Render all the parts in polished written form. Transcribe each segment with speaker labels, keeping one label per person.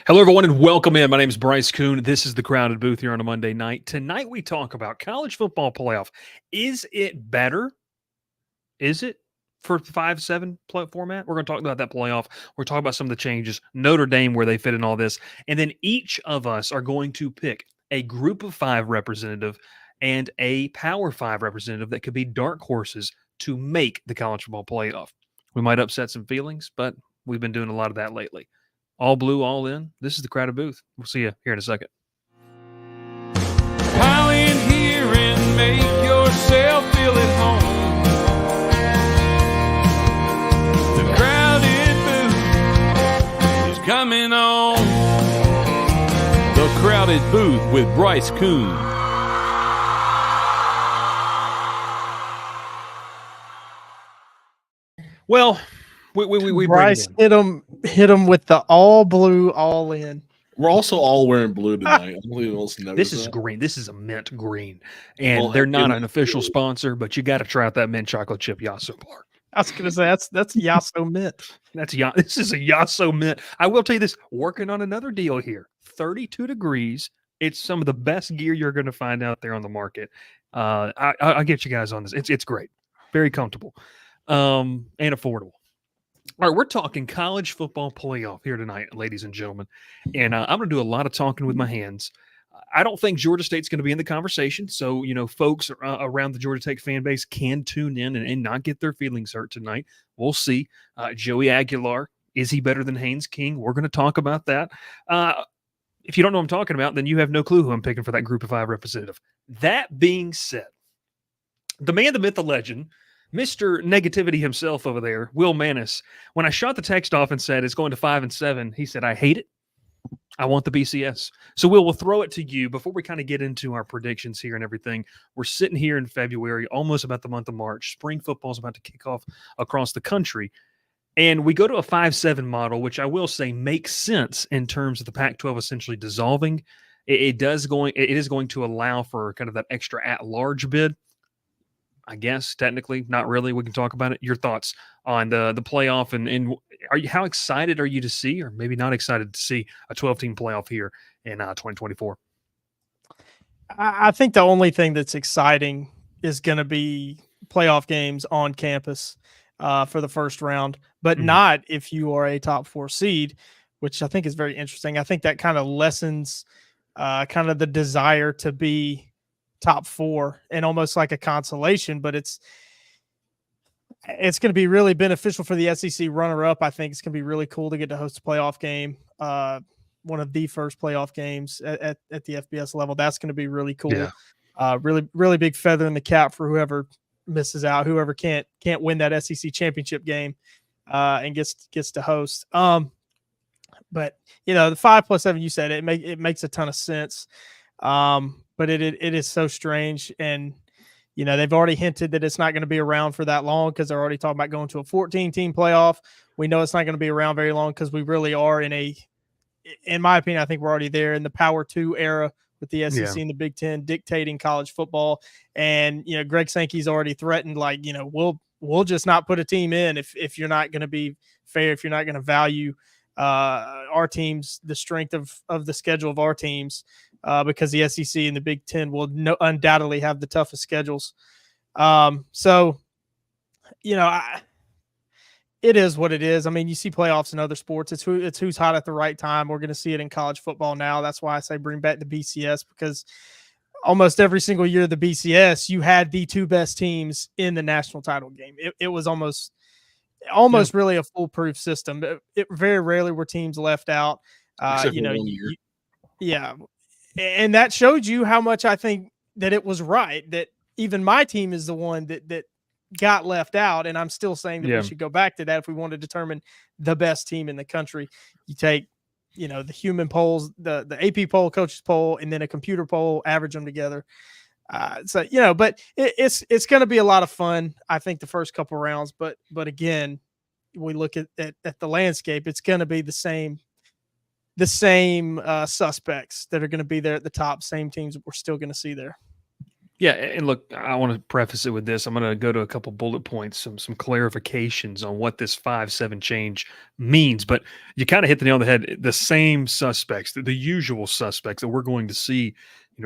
Speaker 1: Hello, everyone, and welcome in. My name is Bryce Koon. This is the Crowded Booth here on a Monday night. Tonight, we talk about college football playoff. Is it better? Is it for 5-7 format? We're going to talk about that playoff. We're talking about some of the changes, Notre Dame, where they fit in all this. And then each of us are going to pick a group of 5 representative and a Power 5 representative that could be dark horses to make the college football playoff. We might upset some feelings, but we've been doing a lot of that lately. All blue, all in. This is the Crowded Booth. We'll see you here in a second.
Speaker 2: Pile in here and make yourself feel at home. The Crowded Booth is coming on. The Crowded Booth with Bryce Koon.
Speaker 1: Well, we
Speaker 3: Bryce hit him with the all blue, all in.
Speaker 4: We're also all wearing blue tonight.
Speaker 1: This is green. This is a mint green, and they're not an official sponsor, but you got to try out that mint chocolate chip Yasso bar.
Speaker 3: I was gonna say that's Yasso mint.
Speaker 1: This is a Yasso mint. I will tell you this: working on another deal here. 32 degrees. It's some of the best gear you're going to find out there on the market. I'll get you guys on this. It's great, very comfortable, and affordable. All right, we're talking college football playoff here tonight, ladies and gentlemen, and I'm going to do a lot of talking with my hands. I don't think Georgia State's going to be in the conversation, so folks around the Georgia Tech fan base can tune in and not get their feelings hurt tonight. We'll see. Joey Aguilar, is he better than Haynes King? We're going to talk about that. If you don't know what I'm talking about, then you have no clue who I'm picking for that Group of 5 representative. That being said, the man, the myth, the legend, Mr. Negativity himself over there, Will Mannis, when I shot the text off and said it's going to 5-7, he said, I hate it. I want the BCS. So we'll throw it to you before we kind of get into our predictions here and everything. We're sitting here in February, almost about the month of March. Spring football is about to kick off across the country. And we go to a 5-7 model, which I will say makes sense in terms of the Pac-12 essentially dissolving. It is going to allow for kind of that extra at-large bid. I guess technically, not really. We can talk about it. Your thoughts on the playoff and how excited are you to see, or maybe not excited to see, a 12-team playoff here in 2024?
Speaker 3: I think the only thing that's exciting is going to be playoff games on campus for the first round, but not if you are a top 4 seed, which I think is very interesting. I think that kind of lessens kind of the desire to be top 4 and almost like a consolation, but it's going to be really beneficial for the SEC runner-up. I think it's going to be really cool to get to host a playoff game, one of the first playoff games at the FBS level. That's going to be really cool. Yeah. Really big feather in the cap for whoever misses out, whoever can't win that SEC championship game and gets to host. But the 5+7, you said it makes a ton of sense. But it is so strange, and they've already hinted that it's not going to be around for that long because they're already talking about going to a 14-team playoff. We know it's not going to be around very long because we really are in my opinion, I think we're already there in the Power 2 era with the SEC and the Big Ten dictating college football. And Greg Sankey's already threatened, we'll just not put a team in if you're not going to be fair, if you're not going to value our teams, the strength of the schedule of our teams. Because the SEC and the Big Ten will undoubtedly have the toughest schedules. It is what it is. I mean, you see playoffs in other sports. It's who's hot at the right time. We're going to see it in college football now. That's why I say bring back the BCS, because almost every single year of the BCS, you had the 2 best teams in the national title game. It was almost really a foolproof system. It very rarely were teams left out. Yeah. And that showed you how much I think that it was right, that even my team is the one that got left out. And I'm still saying that
Speaker 1: Yeah.
Speaker 3: we should go back to that if we want to determine the best team in the country. You take, the human polls, the AP poll, coaches poll, and then a computer poll, average them together. But it's going to be a lot of fun. I think the first couple rounds, but again, we look at the landscape, it's going to be the same suspects that are going to be there at the top, same teams that we're still going to see there.
Speaker 1: Yeah, and look, I want to preface it with this. I'm going to go to a couple bullet points, some clarifications on what this 5-7 change means. But you kind of hit the nail on the head. The same suspects, the usual suspects that we're going to see,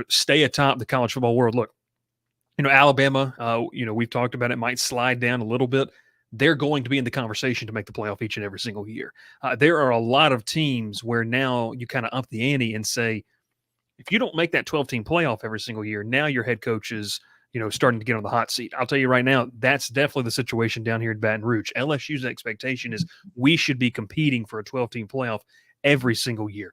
Speaker 1: stay atop the college football world. Look, Alabama, we've talked about it, might slide down a little bit. They're going to be in the conversation to make the playoff each and every single year. There are a lot of teams where now you kind of up the ante and say, if you don't make that 12-team playoff every single year, now your head coach is, starting to get on the hot seat. I'll tell you right now, that's definitely the situation down here at Baton Rouge. LSU's expectation is we should be competing for a 12-team playoff every single year.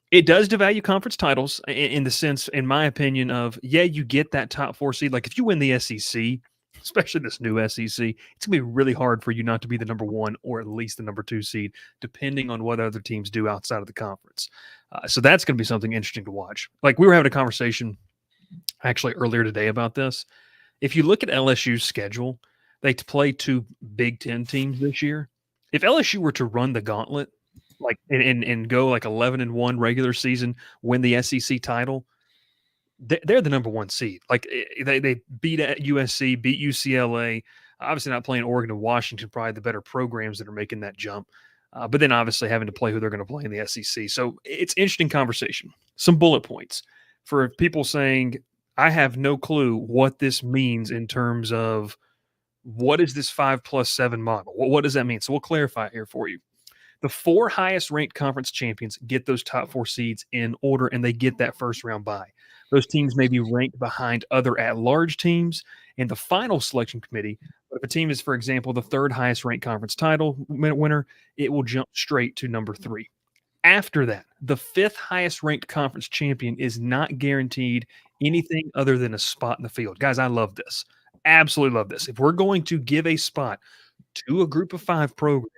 Speaker 1: It does devalue conference titles in the sense, in my opinion, of, you get that top 4 seed. Like if you win the SEC, especially this new SEC, it's going to be really hard for you not to be the number 1 or at least the number 2 seed, depending on what other teams do outside of the conference. So that's going to be something interesting to watch. Like we were having a conversation actually earlier today about this. If you look at LSU's schedule, they play 2 Big Ten teams this year. If LSU were to run the gauntlet, like and go like 11-1 regular season, win the SEC title, they're the number 1 seed. Like they beat USC, beat UCLA. Obviously not playing Oregon and Washington, probably the better programs that are making that jump. But then obviously having to play who they're going to play in the SEC. So it's interesting conversation. Some bullet points for people saying, I have no clue what this means in terms of what is this 5+7 model? What does that mean? So we'll clarify here for you. The 4 highest ranked conference champions get those top 4 seeds in order, and they get that first round bye. Those teams may be ranked behind other at-large teams in the final selection committee. But if a team is, for example, the 3rd highest ranked conference title winner, it will jump straight to number 3. After that, the 5th highest ranked conference champion is not guaranteed anything other than a spot in the field. Guys, I love this. Absolutely love this. If we're going to give a spot to a group of 5 program,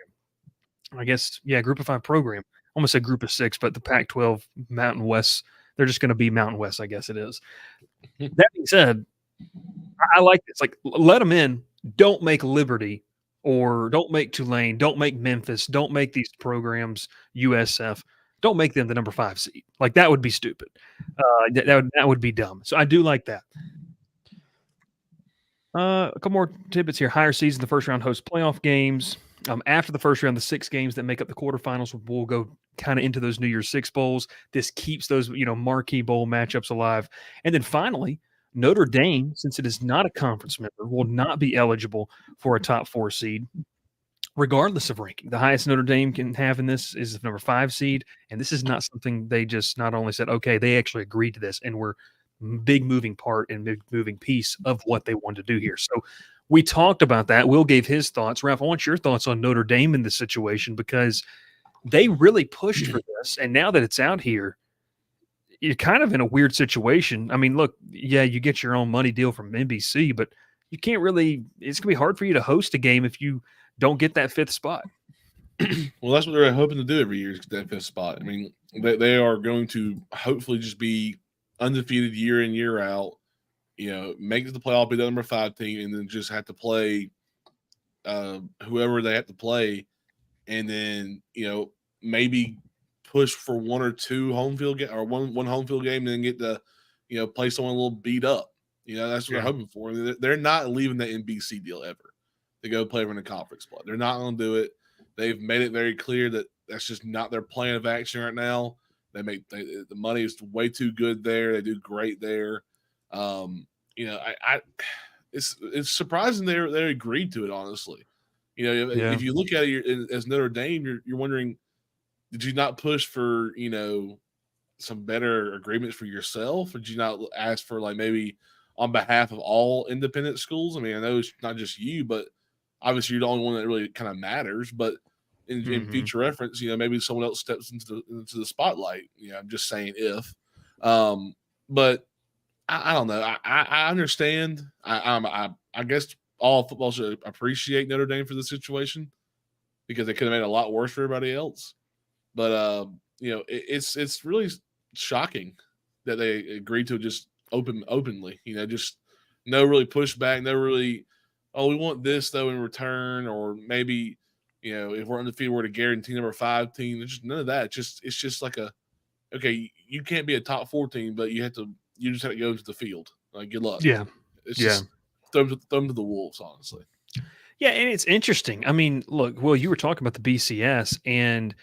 Speaker 1: group of 5 program, almost a group of 6, but the Pac-12 Mountain West, they're just going to be Mountain West, I guess it is. That being said, I like this. Like, let them in. Don't make Liberty or don't make Tulane. Don't make Memphis. Don't make these programs, USF. Don't make them the number 5 seed. Like, that would be stupid. That would be dumb. So I do like that. A couple more tidbits here. Higher seeds in the first round host playoff games. After the first round, the 6 games that make up the quarterfinals will go kind of into those New Year's 6 bowls. This keeps those, marquee bowl matchups alive. And then finally, Notre Dame, since it is not a conference member, will not be eligible for a top 4 seed, regardless of ranking. The highest Notre Dame can have in this is the number 5 seed. And this is not something they just not only said, okay, they actually agreed to this and were big moving part and big moving piece of what they wanted to do here. So we talked about that. Will gave his thoughts. Ralph, I want your thoughts on Notre Dame in this situation because they really pushed for this. And now that it's out here, you're kind of in a weird situation. I mean, look, you get your own money deal from NBC, but you can't really – it's going to be hard for you to host a game if you don't get that 5th spot.
Speaker 4: Well, that's what they're hoping to do every year is get that 5th spot. I mean, they are going to hopefully just be undefeated year in, year out. Make it to the playoff, be the number 5 team, and then just have to play whoever they have to play, and then maybe push for 1 or 2 home field game or one home field game, and then get to play someone a little beat up. That's what they're hoping for. They're not leaving the NBC deal ever to go play in the conference play. They're not going to do it. They've made it very clear that that's just not their plan of action right now. The money is way too good there. They do great there. It's surprising they agreed to it, honestly. If you look at it as Notre Dame, you're wondering, did you not push for some better agreements for yourself? Or did you not ask for like maybe on behalf of all independent schools? I mean, I know it's not just you, but obviously you're the only one that really kind of matters. But in future reference, maybe someone else steps into the spotlight. I'm just saying if, but I don't know. I understand. I guess all football should appreciate Notre Dame for the situation because they could have made it a lot worse for everybody else. But it's really shocking that they agreed to just openly. Just no really pushback, no really. Oh, we want this though in return, or maybe if we're undefeated, we're to guarantee number 5 team. There's just none of that. It's just like okay, you can't be a top 4 team, but you just have to go to the field. Like, good luck.
Speaker 1: Yeah.
Speaker 4: It's just thumb to the wolves, honestly.
Speaker 1: Yeah, and it's interesting. I mean, look, Will, you were talking about the BCS, and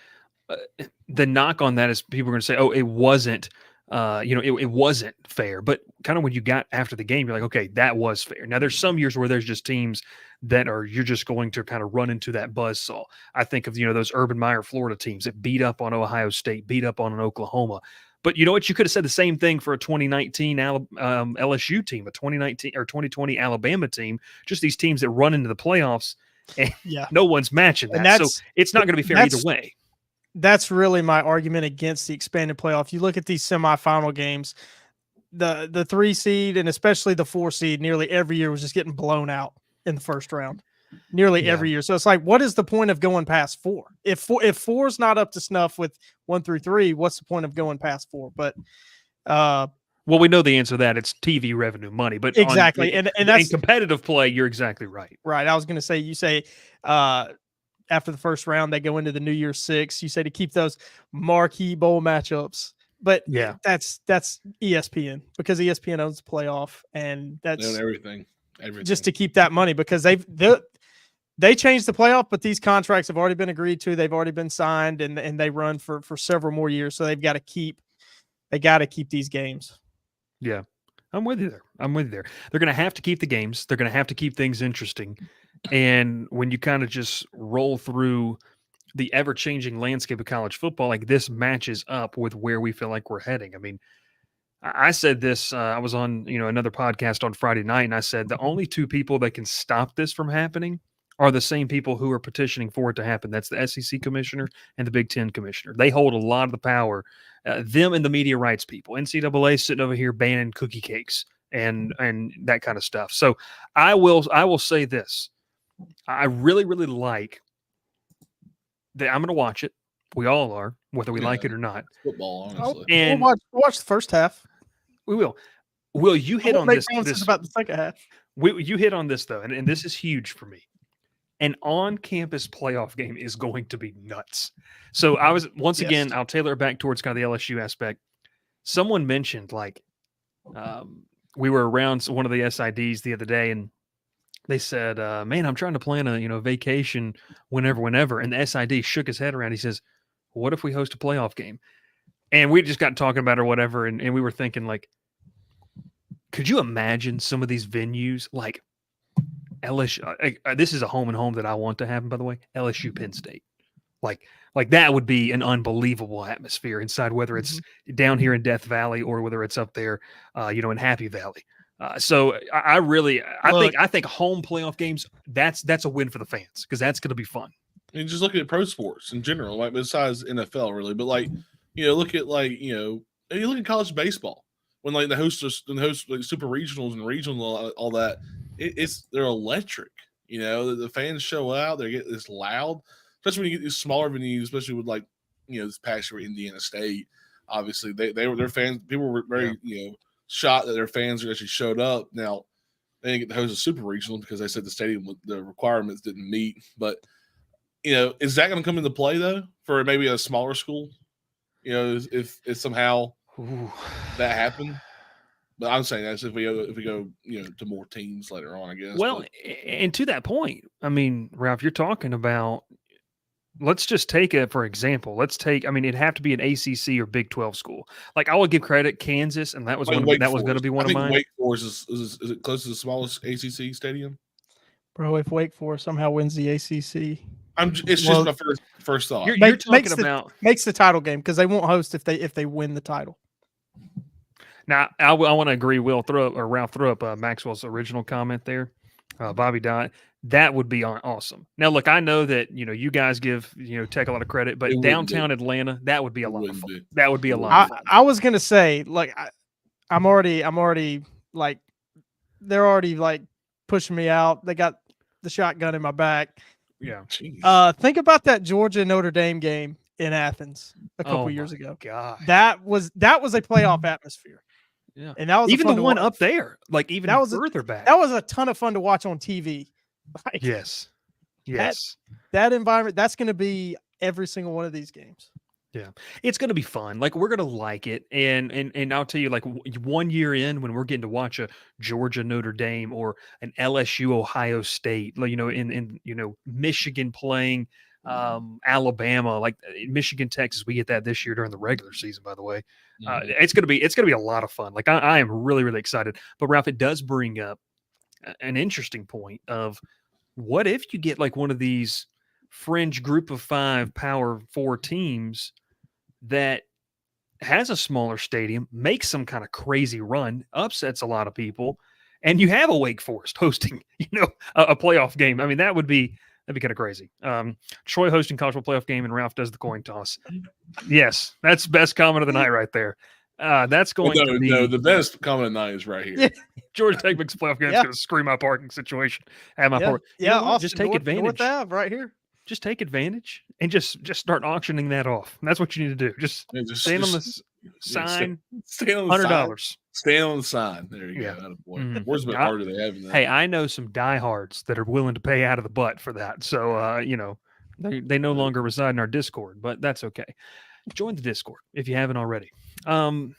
Speaker 1: the knock on that is people are going to say, "Oh, it wasn't, it wasn't fair." But kind of when you got after the game, you're like, "Okay, that was fair." Now, there's some years where there's just teams that you're just going to kind of run into that buzzsaw. I think of those Urban Meyer Florida teams that beat up on Ohio State, beat up on an Oklahoma. But you know what? You could have said the same thing for a 2019 LSU team, a 2019 or 2020 Alabama team. Just these teams that run into the playoffs, and no one's matching that. So it's not going to be fair either way.
Speaker 3: That's really my argument against the expanded playoff. You look at these semifinal games, the 3 seed and especially the 4 seed nearly every year was just getting blown out in the first round. Nearly every year. So it's like, what is the point of going past 4? If 4 is not up to snuff with 1 through 3, what's the point of going past 4? But
Speaker 1: well, we know the answer to that. It's TV revenue, money. But
Speaker 3: exactly, and that's
Speaker 1: in competitive play. You're exactly right.
Speaker 3: Right. I was going to say, you say after the first round they go into the New Year's 6. You say to keep those marquee bowl matchups. But that's ESPN, because ESPN owns the playoff, and that's
Speaker 4: everything
Speaker 3: just to keep that money, because they changed the playoff, but these contracts have already been agreed to. They've already been signed, and they run for several more years. So they've got to keep these games.
Speaker 1: Yeah, I'm with you there. They're going to have to keep the games. They're going to have to keep things interesting. And when you kind of just roll through the ever-changing landscape of college football, like, this matches up with where we feel like we're heading. I mean, I said this, I was on, another podcast on Friday night, and I said the only 2 people that can stop this from happening are the same people who are petitioning for it to happen. That's the SEC commissioner and the Big Ten commissioner. They hold a lot of the power, them and the media rights people. NCAA sitting over here banning cookie cakes and that kind of stuff. So I will say this. I really, really like that. I'm going to watch it. We all are, whether we like it or not.
Speaker 4: Football, honestly.
Speaker 3: And we'll watch the first half.
Speaker 1: We will. Will, you hit on this
Speaker 3: about the second half.
Speaker 1: You hit on this, though, and this is huge for me. An on-campus playoff game is going to be nuts. So I was, once again, I'll tailor it back towards kind of the LSU aspect. Someone mentioned, we were around one of the SIDs the other day, and they said, man, I'm trying to plan a vacation whenever. And the SID shook his head around. He says, what if we host a playoff game? And we just got talking about it or whatever. And we were thinking, like, could you imagine some of these venues, like LSU? This is a home and home that I want to happen, by the way. LSU Penn State. Like that would be an unbelievable atmosphere inside, whether it's down here in Death Valley or whether it's up there, in Happy Valley. So I think home playoff games, that's a win for the fans, because that's going to be fun.
Speaker 4: And just look at pro sports in general, like besides NFL, really. But look at you look at college baseball when the host like super regionals and regional all that. They're electric. The fans show out. They get this loud, especially when you get these smaller venues, especially with this past year Indiana State. Obviously, their fans. People were very shocked that their fans actually showed up. Now they didn't get to host a super regional because they said the stadium, the requirements didn't meet. But is that going to come into play though for maybe a smaller school? If somehow that happened. But I'm saying that's if we go to more teams later on, I guess.
Speaker 1: Well, and to that point, I mean, Ralph, you're talking about. Let's just take it for example. It'd have to be an ACC or Big 12 school. Like, I would give credit Kansas, and that was going to be one of mine.
Speaker 4: Wake Forest is it close to the smallest ACC stadium?
Speaker 3: Bro, if Wake Forest somehow wins the ACC,
Speaker 4: it's just my first thought.
Speaker 1: You're talking about
Speaker 3: makes the title game, because they won't host if they win the title.
Speaker 1: Now, I want to agree. Ralph throw up Maxwell's original comment there. Bobby Dott. That would be awesome. Now, look, I know that you guys give Tech a lot of credit, but downtown Atlanta, that would be a lot of fun. That would be a lot of fun.
Speaker 3: I was gonna say, like, I'm already like, they're already like pushing me out. They got the shotgun in my back.
Speaker 1: Yeah.
Speaker 4: Jeez.
Speaker 3: Think about that Georgia Notre Dame game in Athens a couple
Speaker 1: Oh
Speaker 3: years
Speaker 1: my
Speaker 3: ago.
Speaker 1: God.
Speaker 3: That was a playoff atmosphere.
Speaker 1: Yeah.
Speaker 3: And that was
Speaker 1: Even
Speaker 3: a
Speaker 1: the
Speaker 3: fun to
Speaker 1: one
Speaker 3: watch.
Speaker 1: up there, like even
Speaker 3: That was
Speaker 1: further back.
Speaker 3: That was a ton of fun to watch on TV. Like,
Speaker 1: Yes. Yes.
Speaker 3: that environment, that's going to be every single one of these games.
Speaker 1: Yeah, it's going to be fun. Like we're going to like it, and I'll tell you, like 1 year in, when we're getting to watch a Georgia Notre Dame or an LSU Ohio State, like, in Michigan playing Alabama, like Michigan Texas, we get that this year during the regular season. By the way, it's going to be a lot of fun. Like I am really really excited. But Ralph, it does bring up an interesting point of what if you get like one of these fringe group of 5 Power 4 teams that has a smaller stadium, makes some kind of crazy run, upsets a lot of people, and you have a Wake Forest hosting, a playoff game. I mean, that'd be kind of crazy. Troy hosting college football playoff game, and Ralph does the coin toss. Yes, that's best comment of the night right there. That's going to be
Speaker 4: the best comment of the night is right here.
Speaker 3: Yeah.
Speaker 1: Georgia Tech makes playoff game. It's going to screw my parking situation at my park. You know what? Just take advantage.
Speaker 3: North Ave right here.
Speaker 1: Just take advantage and just start auctioning that off. And that's what you need to do. Just stand on the sign.
Speaker 4: Stand on the
Speaker 1: $100.
Speaker 4: Stand on the sign. There you go.
Speaker 1: Mhm.
Speaker 4: Where's the harder they have?
Speaker 1: Hey, I know some diehards that are willing to pay out of the butt for that. So, they no longer reside in our Discord, but that's okay. Join the Discord if you haven't already. So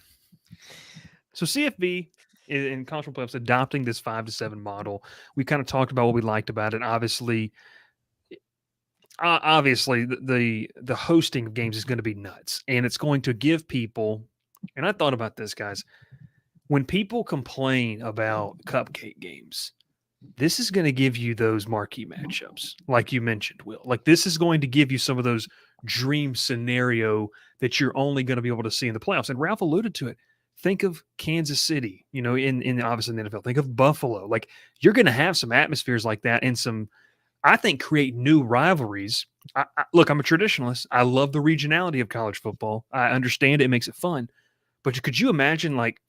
Speaker 1: CFB in college football playoffs adopting this 5-7 model. We kind of talked about what we liked about it. Obviously, the hosting of games is going to be nuts, and it's going to give people. And I thought about this, guys. When people complain about cupcake games, this is going to give you those marquee matchups, like you mentioned, Will. Like this is going to give you some of those dream scenario that you're only going to be able to see in the playoffs. And Ralph alluded to it. Think of Kansas City, in obviously in the NFL. Think of Buffalo. Like you're going to have some atmospheres like that, and some, I think, create new rivalries. Look, I'm a traditionalist. I love the regionality of college football. I understand it makes it fun. But could you imagine, like,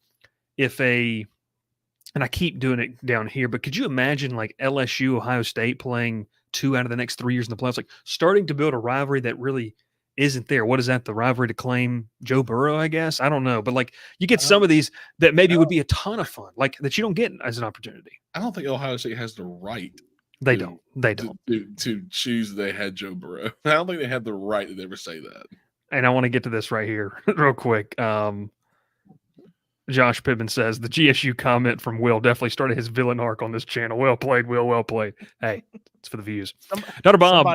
Speaker 1: if and I keep doing it down here, but could you imagine, like, LSU, Ohio State playing 2 out of the next 3 years in the playoffs, like, starting to build a rivalry that really isn't there? What is that? The rivalry to claim Joe Burrow, I guess? I don't know. But, like, you get some of these that maybe would be a ton of fun, like, that you don't get as an opportunity.
Speaker 4: I don't think Ohio State has the right.
Speaker 1: They don't.
Speaker 4: To choose they had Joe Burrow. I don't think they have the right to ever say that.
Speaker 1: And I want to get to this right here real quick. Josh Pittman says the GSU comment from Will definitely started his villain arc on this channel. Well played, Will. Well played. Hey, it's for the views. Dr. Bob.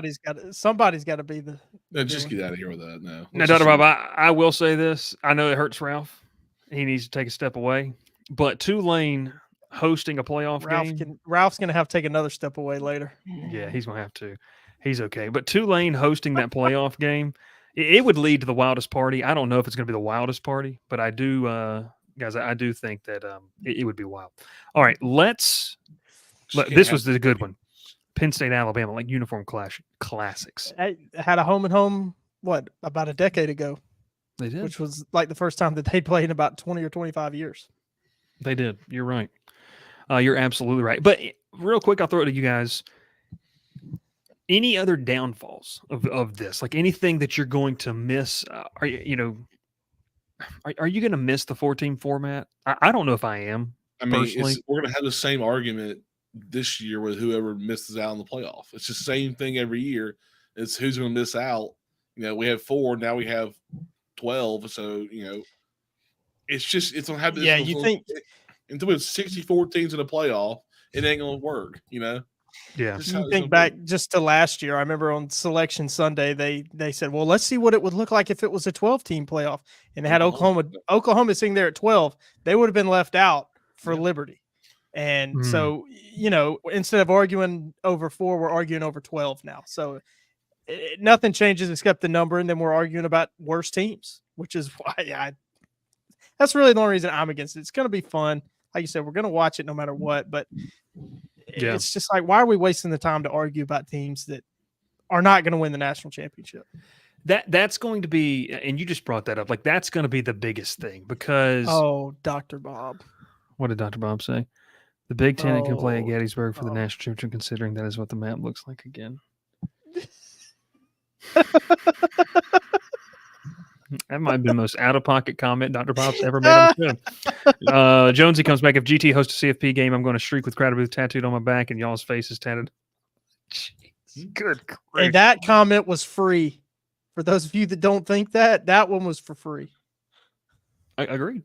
Speaker 3: Somebody's got to be the.
Speaker 4: No, just get out of here with that. No.
Speaker 1: Now, Dr. Bob, I will say this. I know it hurts Ralph. He needs to take a step away. But Tulane hosting a playoff game.
Speaker 3: Ralph's going to have to take another step away later.
Speaker 1: Yeah, he's going to have to. He's okay. But Tulane hosting that playoff game, it would lead to the wildest party. I don't know if it's going to be the wildest party, but I do, guys, I do think that it would be wild. All right, this was the good one. Penn State, Alabama, like uniform classics.
Speaker 3: I had a home and home, about a decade ago.
Speaker 1: They did.
Speaker 3: Which was like the first time that they played in about 20 or 25 years.
Speaker 1: They did. You're right. You're absolutely right. But real quick, I'll throw it to you guys. Any other downfalls of this? Like anything that you're going to miss? Are you going to miss the 4-team format? I don't know if I am.
Speaker 4: I mean,
Speaker 1: personally.
Speaker 4: We're going to have the same argument this year with whoever misses out in the playoff. It's the same thing every year. It's who's going to miss out. We have 4, now we have 12. So, it's going to have this.
Speaker 3: Yeah, you think
Speaker 4: until we have 64 teams in the playoff, it ain't going to work,
Speaker 1: Yeah.
Speaker 3: You think back just to last year. I remember on Selection Sunday, they said, well, let's see what it would look like if it was a 12-team playoff. And they had Oklahoma sitting there at 12. They would have been left out for Liberty. And so, instead of arguing over 4, we're arguing over 12 now. So nothing changes except the number. And then we're arguing about worse teams, which is why that's really the only reason I'm against it. It's going to be fun. Like you said, we're going to watch it no matter what, but it's just like, why are we wasting the time to argue about teams that are not going to win the national championship?
Speaker 1: That's going to be, and you just brought that up, like that's going to be the biggest thing because.
Speaker 3: Oh, Dr. Bob.
Speaker 1: What did Dr. Bob say? The Big Ten can play at
Speaker 3: Oh,
Speaker 1: Gettysburg for the
Speaker 3: oh.
Speaker 1: national championship, considering that is what the map looks like again. That might have been the most out-of-pocket comment Dr. Pops ever made on the show. Jonesy comes back. If GT hosts a CFP game, I'm going to shriek with Crowder Booth tattooed on my back and y'all's faces tatted. Jeez, good grief.
Speaker 3: And that comment was free. For those of you that don't think that one was for free.
Speaker 1: I agreed.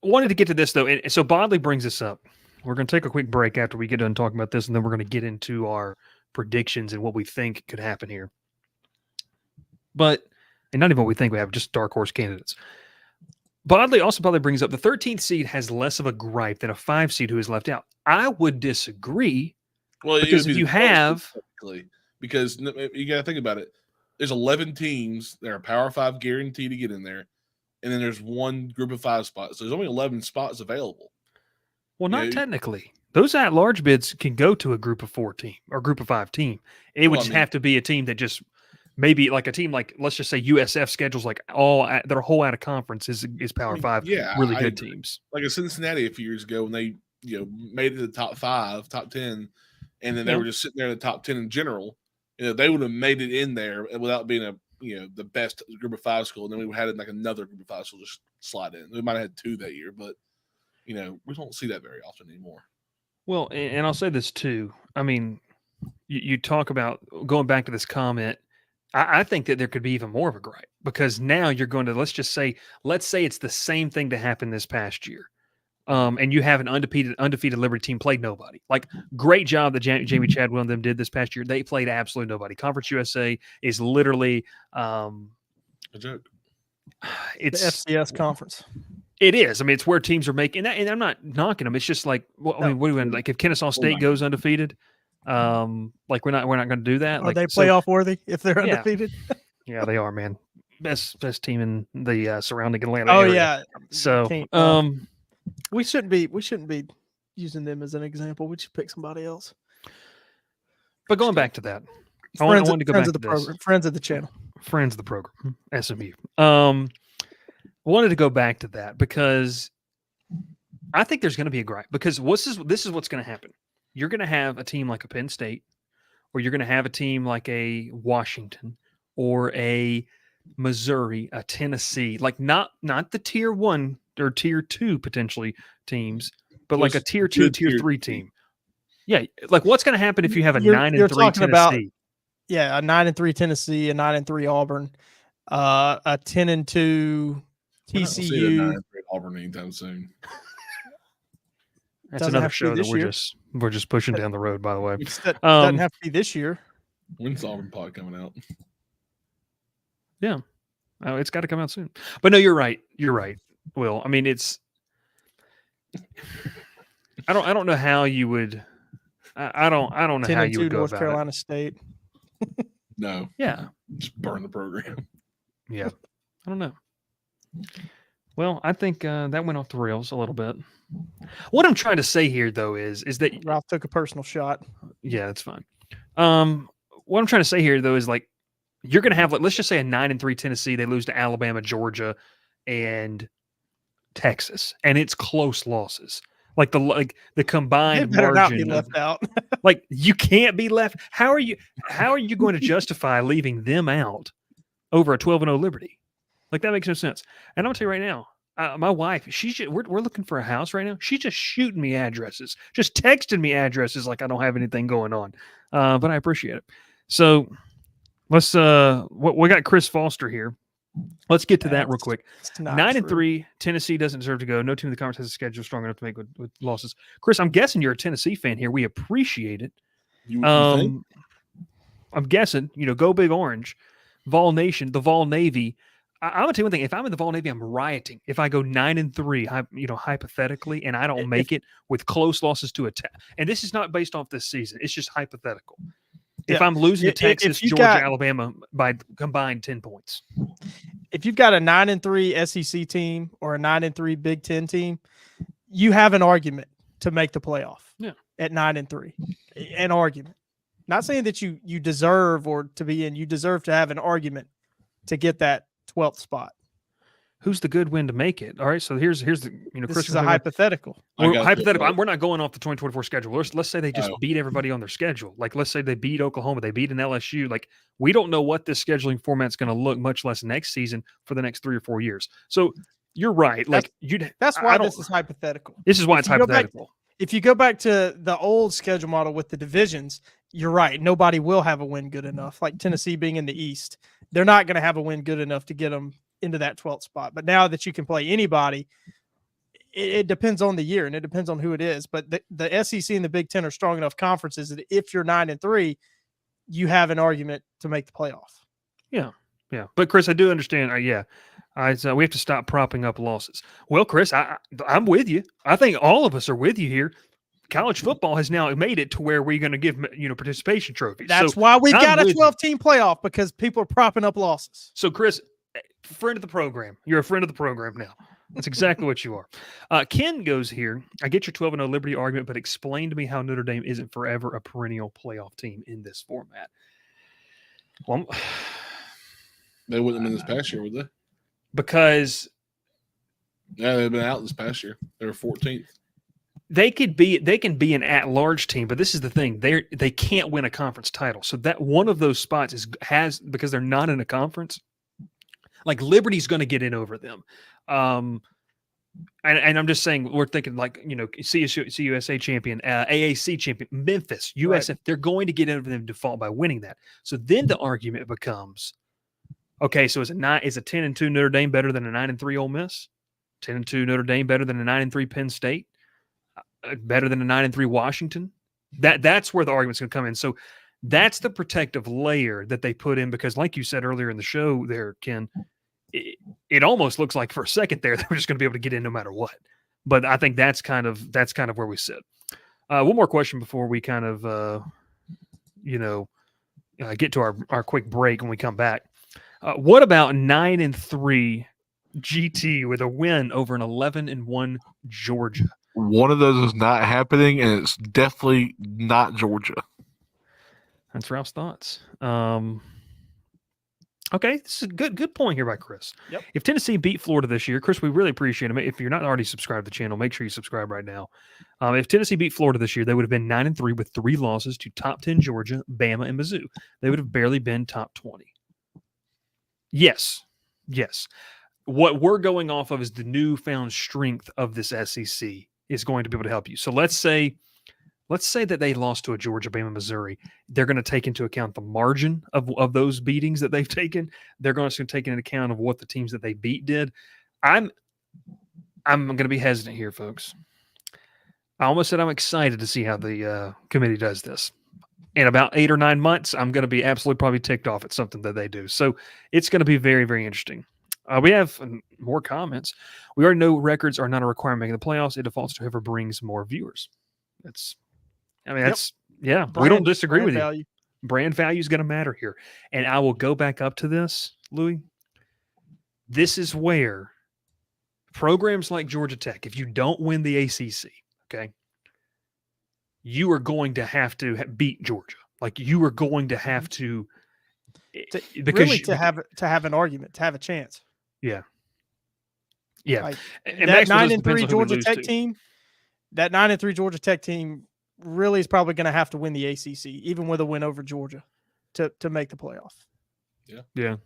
Speaker 1: Wanted to get to this, though. And so Bodley brings this up. We're going to take a quick break after we get done talking about this, and then we're going to get into our predictions and what we think could happen here. But, and not even what we think we have, just dark horse candidates. Bodley also probably brings up the 13th seed has less of a gripe than a 5 seed who is left out. I would disagree.
Speaker 4: Well,
Speaker 1: Because if you have,
Speaker 4: because you got to think about it. There's 11 teams that are Power 5 guaranteed to get in there, and then there's one group of 5 spots. So there's only 11 spots available.
Speaker 1: well, not technically. Those at-large bids can go to a group of 4 team or group of 5 team. It would just have to be a team that just maybe like a team like, let's just say USF schedules like their whole out of conference is Power 5 really good teams.
Speaker 4: Like a Cincinnati a few years ago when they made it to the top 5, top 10, and then they were just sitting there in the top 10 in general. They would have made it in there without being the best group of 5 school. And then we had like another group of 5 school just slide in. We might have had 2 that year, but we don't see that very often anymore.
Speaker 1: Well, and I'll say this too. I mean, you talk about going back to this comment. I think that there could be even more of a gripe because now you're going to, let's say it's the same thing that happened this past year. And you have an undefeated Liberty team played nobody. Like, great job that Jamie Chadwell and them did this past year. They played absolutely nobody. Conference USA is literally
Speaker 4: a joke.
Speaker 1: It's
Speaker 3: the FCS conference.
Speaker 1: It is. I mean, it's where teams are making that, and I'm not knocking them. It's just like, well, I mean, what do we like if Kennesaw State goes undefeated? Like we're not going to do that.
Speaker 3: Are they playoff worthy if they're undefeated?
Speaker 1: Yeah, they are, man. Best team in the surrounding Atlanta
Speaker 3: area.
Speaker 1: Yeah. So,
Speaker 3: we shouldn't be using them as an example. We should pick somebody else.
Speaker 1: But going back to that, I wanted to go back to this.
Speaker 3: Friends of the channel.
Speaker 1: Friends of the program. SMU. Wanted to go back to that because I think there's going to be a gripe because this is what's going to happen. You're going to have a team like a Penn State, or you're going to have a team like a Washington or a Missouri, a Tennessee, like not the tier 1 or tier 2 potentially teams, but like a tier 2, tier 3 team. Yeah, like what's going to happen if you have a 9-3 Tennessee?
Speaker 3: About, a 9-3 Tennessee, a 9-3 Auburn, a 10-2 TCU.
Speaker 4: Auburn anytime soon.
Speaker 1: That's another show that we're just pushing down the road. By the way,
Speaker 3: doesn't have to be this year.
Speaker 4: When's the Auburn pod coming out?
Speaker 1: Yeah, it's got to come out soon. But no, you're right. You're right, Will. I mean, it's. I don't know how you would. I don't know how you would go
Speaker 3: North
Speaker 1: about
Speaker 3: Carolina
Speaker 1: it.
Speaker 3: State.
Speaker 4: No.
Speaker 1: Yeah.
Speaker 4: Just burn the program.
Speaker 1: Yeah. I don't know. Well, I think that went off the rails a little bit. What I'm trying to say here, though, is that
Speaker 3: Ralph took a personal shot.
Speaker 1: Yeah, that's fine. What I'm trying to say here, though, is like you're going to have, like, let's just say a 9-3 Tennessee. They lose to Alabama, Georgia, and Texas, and it's close losses. Like the combined
Speaker 3: better
Speaker 1: margin
Speaker 3: not be left out.
Speaker 1: Like you can't be left. How are you going to justify leaving them out over a 12-0 Liberty? Like that makes no sense. And I'm gonna tell you right now, my wife, we're looking for a house right now. She's just shooting me addresses, just texting me addresses like I don't have anything going on. But I appreciate it. So let's we got Chris Foster here. Let's get to that real quick. 9-3, Tennessee doesn't deserve to go. No team in the conference has a schedule strong enough to make with losses. Chris, I'm guessing you're a Tennessee fan here. We appreciate it.
Speaker 4: You think?
Speaker 1: I'm guessing, go Big Orange, Vol Nation, the Vol Navy. I'm gonna tell you one thing. If I'm in the Vol Navy, I'm rioting. If I go 9-3, hypothetically, and I don't make it with close losses to and this is not based off this season. It's just hypothetical. If I'm losing to Texas, Georgia, Alabama by combined 10 points.
Speaker 3: If you've got a 9-3 SEC team or a 9-3 Big Ten team, you have an argument to make the playoff.
Speaker 1: Yeah.
Speaker 3: At 9-3, an argument. Not saying that you deserve or to be in. You deserve to have an argument to get that 12th spot.
Speaker 1: who's the good win to make it? All right, so here's the
Speaker 3: This
Speaker 1: Chris
Speaker 3: is a hypothetical.
Speaker 1: Well,
Speaker 4: I got
Speaker 1: hypothetical.
Speaker 4: you.
Speaker 1: We're not going off the 2024 schedule. Let's say they just beat everybody on their schedule. Like, let's say they beat Oklahoma, they beat an LSU. Like, we don't know what this scheduling format's going to look, much less next season for the next 3 or 4 years. So you're right. Like,
Speaker 3: That's why this is hypothetical.
Speaker 1: This is why it's hypothetical.
Speaker 3: If you go back to the old schedule model with the divisions, you're right. Nobody will have a win good enough. Like Tennessee being in the East, they're not going to have a win good enough to get them into that 12th spot. But now that you can play anybody, it depends on the year and it depends on who it is. But the SEC and the Big Ten are strong enough conferences that if you're 9-3, you have an argument to make the playoff.
Speaker 1: Yeah. But Chris, I do understand. We have to stop propping up losses. Well, Chris, I'm with you. I think all of us are with you here. College football has now made it to where we're going to give participation trophies.
Speaker 3: That's why we've got a 12-team playoff, because people are propping up losses.
Speaker 1: So, Chris, friend of the program. You're a friend of the program now. That's exactly what you are. Ken goes here. I get your 12-0 Liberty argument, but explain to me how Notre Dame isn't forever a perennial playoff team in this format. Well,
Speaker 4: they wouldn't have been this past year, would they?
Speaker 1: Because
Speaker 4: they've been out this past year. They were 14th.
Speaker 1: They can be an at-large team, but this is the thing: they can't win a conference title. So that one of those spots because they're not in a conference. Like Liberty's going to get in over them, and I'm just saying we're thinking like CUSA champion, AAC champion, Memphis, USF. Right. They're going to get in over them default by winning that. So then the argument becomes, okay, so is a 10-2 Notre Dame better than a 9-3 Ole Miss? 10-2 Notre Dame better than a 9-3 Penn State? Better than a 9-3 Washington? That's where the argument's going to come in. So that's the protective layer that they put in, because like you said earlier in the show there, Ken, it almost looks like for a second there they were just going to be able to get in no matter what. But I think that's kind of where we sit. One more question before we kind of get to our quick break when we come back. What about 9-3 GT with a win over an 11-1 Georgia?
Speaker 5: One of those is not happening, and it's definitely not Georgia.
Speaker 1: That's Ralph's thoughts. Okay, this is a good point here by Chris.
Speaker 3: Yep.
Speaker 1: If Tennessee beat Florida this year, Chris, we really appreciate it. If you're not already subscribed to the channel, make sure you subscribe right now. If Tennessee beat Florida this year, they would have been 9-3 with 3 losses to top 10 Georgia, Bama, and Mizzou. They would have barely been top 20. Yes. What we're going off of is the newfound strength of this SEC is going to be able to help you. So let's say that they lost to a Georgia, Bama, Missouri. They're going to take into account the margin of those beatings that they've taken. They're going to take into account of what the teams that they beat did. I'm going to be hesitant here, folks. I almost said I'm excited to see how the committee does this. In about 8 or 9 months, I'm going to be absolutely probably ticked off at something that they do. So it's going to be very, very interesting. We have more comments. We already know records are not a requirement making the playoffs. It defaults to whoever brings more viewers. We don't disagree with you. Brand value is going to matter here. And I will go back up to this, Louis. This is where programs like Georgia Tech, if you don't win the ACC, okay, you are going to have to beat Georgia. Like you are going to have to
Speaker 3: have an argument, to have a chance.
Speaker 1: Yeah.
Speaker 3: Like, that 9-3 Georgia Tech team, that 9-3 Georgia Tech team really is probably going to have to win the ACC, even with a win over Georgia, to make the playoff.
Speaker 1: Yeah.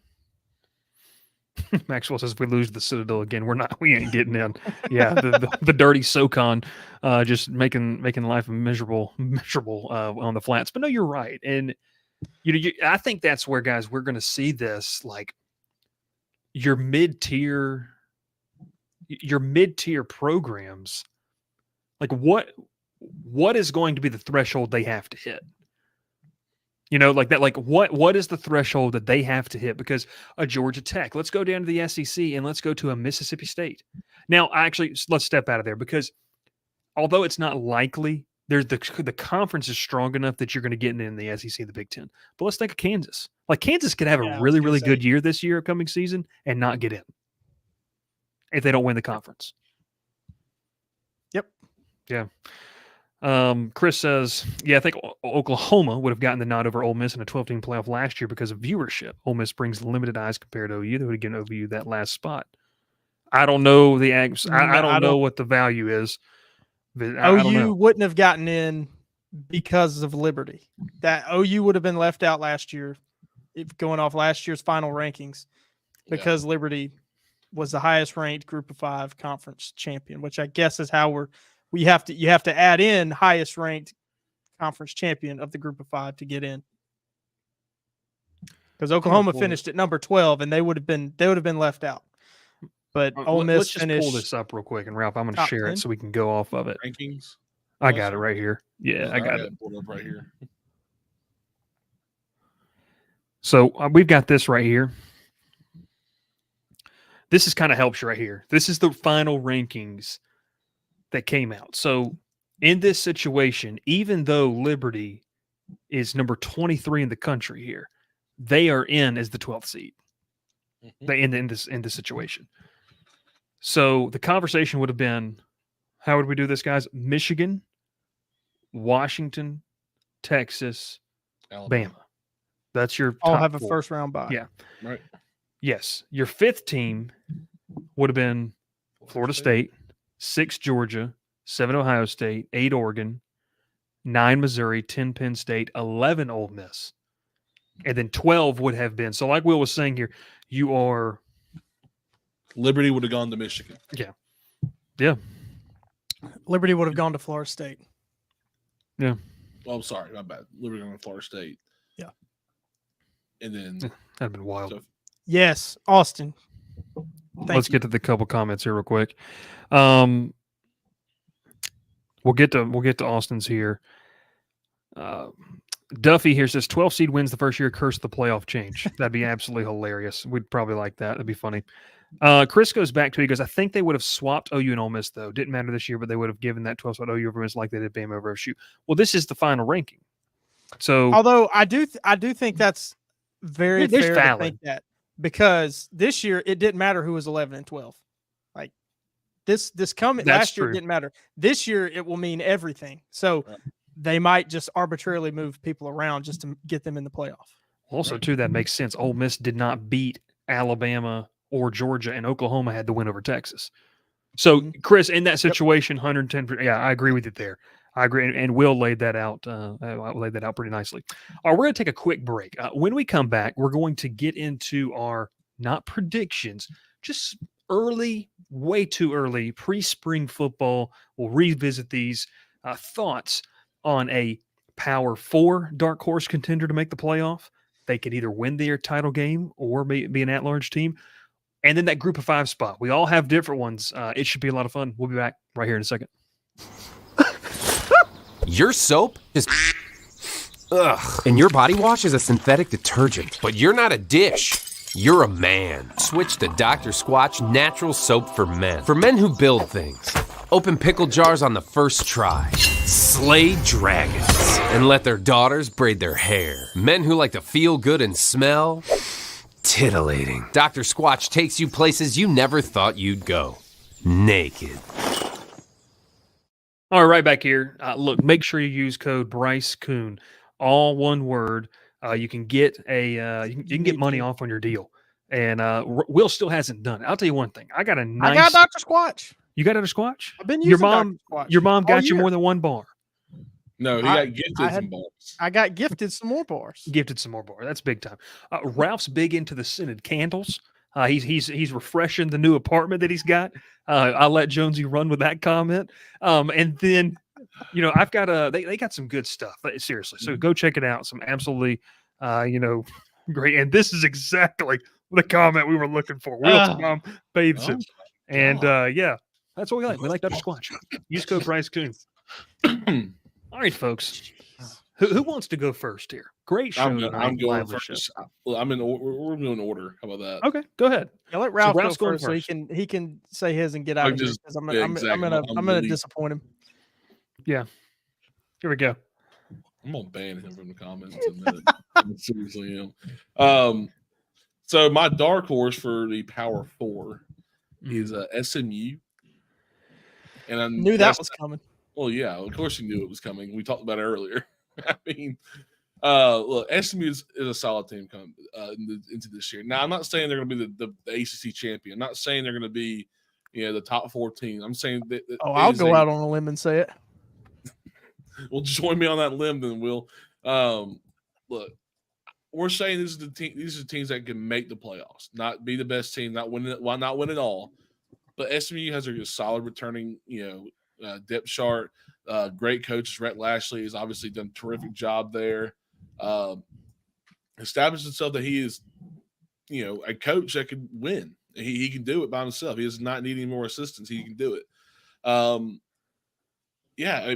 Speaker 1: Maxwell says if we lose the Citadel again, we ain't getting in. Yeah, the dirty SoCon, just making life miserable on the flats. But no, you're right, and I think that's where, guys, we're going to see this, like your mid-tier programs. Like what is going to be the threshold they have to hit? Like that, like what is the threshold that they have to hit? Because a Georgia Tech, let's go down to the SEC and let's go to a Mississippi State. Now, actually, let's step out of there, because although it's not likely, there's the conference is strong enough that you're going to get in the SEC and the Big Ten. But let's think of Kansas. Like Kansas could have a really, really good year this year, coming season, and not get in if they don't win the conference.
Speaker 3: Yep.
Speaker 1: Yeah. Chris says, I think Oklahoma would have gotten the nod over Ole Miss in a 12-team playoff last year because of viewership. Ole Miss brings limited eyes compared to OU. They would have given OU that last spot. I don't know the eggs. I
Speaker 3: I
Speaker 1: don't know
Speaker 3: don't-
Speaker 1: what the value is. But I don't
Speaker 3: OU
Speaker 1: know.
Speaker 3: wouldn't have gotten in because of Liberty. That OU would have been left out last year, if going off last year's final rankings, because Liberty was the highest ranked Group of 5 conference champion, which I guess is how you have to add in highest ranked conference champion of the Group of 5 to get in. Because Oklahoma finished at number 12, and they would have been left out. But Ole Miss
Speaker 1: Let's just
Speaker 3: finished.
Speaker 1: pull this up real quick, and Ralph, I'm going to
Speaker 3: top
Speaker 1: share
Speaker 3: 10.
Speaker 1: it so we can go off of it.
Speaker 4: Rankings.
Speaker 1: I got it right here. Yeah, I got it.
Speaker 4: Pulled up right here.
Speaker 1: So we've got this right here. This is kind of helps you right here. This is the final rankings that came out. So in this situation, even though Liberty is number 23 in the country here, they are in as the 12th seed. They in this situation. So the conversation would have been, how would we do this, guys? Michigan, Washington, Texas, Bama. That's your
Speaker 3: all
Speaker 1: top
Speaker 3: have a
Speaker 1: 4.
Speaker 3: first round bye.
Speaker 1: Yeah.
Speaker 4: Right.
Speaker 1: Yes. Your 5th team would have been Florida State, 6 Georgia, 7 Ohio State, 8 Oregon, 9 Missouri, 10 Penn State, 11 Ole Miss. And then 12 would have been. So like Will was saying here, you are
Speaker 4: Liberty would have gone to Michigan.
Speaker 1: Yeah.
Speaker 3: Liberty would have gone to Florida State.
Speaker 1: Yeah.
Speaker 4: Well, I'm sorry, my bad. Liberty going to Florida State.
Speaker 3: Yeah.
Speaker 4: And then
Speaker 1: That'd been wild.
Speaker 4: so
Speaker 3: Yes, Austin.
Speaker 1: Let's get to the couple comments here real quick. We'll get to Austin's here. Duffy here says 12 seed wins the first year, curse the playoff change. That'd be absolutely hilarious. We'd probably like that. That'd be funny. Chris goes back to, he goes, I think they would have swapped OU and Ole Miss, though. Didn't matter this year, but they would have given that 12 spot OU over Miss like they did Bama over FSU. Well, this is the final ranking. So,
Speaker 3: although I do think that's very
Speaker 1: There's
Speaker 3: fair
Speaker 1: valid.
Speaker 3: to think that, because this year it didn't matter who was 11 and 12. Like this coming
Speaker 1: That's
Speaker 3: last year
Speaker 1: true.
Speaker 3: it didn't matter. This year it will mean everything. So they might just arbitrarily move people around just to get them in the playoff.
Speaker 1: also, too, that makes sense. Ole Miss did not beat Alabama or Georgia, and Oklahoma had the win over Texas. So, Chris, in that situation, 110%. Yeah, I agree with you there. I agree, and Will laid that out. Laid that out pretty nicely. All right, we're going to take a quick break. When we come back, we're going to get into our not predictions, just early, way too early pre-spring football. We'll revisit these thoughts on a Power 4 dark horse contender to make the playoff. They could either win their title game or be an at-large team. And then that Group of 5 spot. We all have different ones. It should be a lot of fun. We'll be back right here in a second.
Speaker 6: Your soap is ugh, and your body wash is a synthetic detergent. But you're not a dish. You're a man. Switch to Dr. Squatch Natural Soap for Men. For men who build things. Open pickle jars on the first try. Slay dragons. And let their daughters braid their hair. Men who like to feel good and smell. Titillating. Dr. Squatch takes you places you never thought you'd go. Naked.
Speaker 1: All right, back here. Look, make sure you use code Bryce Koon, all one word. You can get you can get money off on your deal. And Will still hasn't done it. I'll tell you one thing. I got
Speaker 3: Dr. Squatch.
Speaker 1: You got Dr. Squatch?
Speaker 3: I've been using Dr. Squatch.
Speaker 1: Your mom got you
Speaker 3: year.
Speaker 1: more than one bar.
Speaker 4: no, he got gifted some balls.
Speaker 3: I got gifted some more bars.
Speaker 1: Gifted some more bar. That's big time. Ralph's big into the scented candles. He's refreshing the new apartment that he's got. I'll let Jonesy run with that comment. And then, I've got they got some good stuff. Seriously, so go check it out. Some absolutely, great. And this is exactly the comment we were looking for. Will's mom bathes it, and yeah, that's what we like. We like Dr. Squatch. Use code Bryce Koon. All right, folks. Who wants to go first here? Great show.
Speaker 4: I'm
Speaker 1: tonight.
Speaker 4: going
Speaker 1: Lively
Speaker 4: first.
Speaker 1: show.
Speaker 4: We're doing order. How about that?
Speaker 1: Okay, go ahead.
Speaker 3: Yeah, let Ralph go
Speaker 1: Ralph's going
Speaker 3: first so he can say his and get out of here. 'Cause I'm gonna disappoint him.
Speaker 1: Yeah. Here we go.
Speaker 4: I'm gonna ban him from the comments in a minute. I seriously am. So my dark horse for the Power 4 is SMU, and I
Speaker 3: Knew that was coming.
Speaker 4: Well, yeah, of course you knew it was coming. We talked about it earlier. I mean, look, SMU is a solid team coming into this year. Now, I'm not saying they're going to be the ACC champion. I'm not saying they're going to be the top 14. I'm saying that.
Speaker 3: Oh, I'll go out on a limb and say it.
Speaker 4: Well, join me on that limb, then, Will. Look, we're saying these are teams that can make the playoffs, not be the best team, not win it all. But SMU has a solid returning, depth chart. Great coaches. Rhett Lashley has obviously done a terrific job there. Established himself that he is, a coach that can win. He can do it by himself. He does not need any more assistance. He can do it.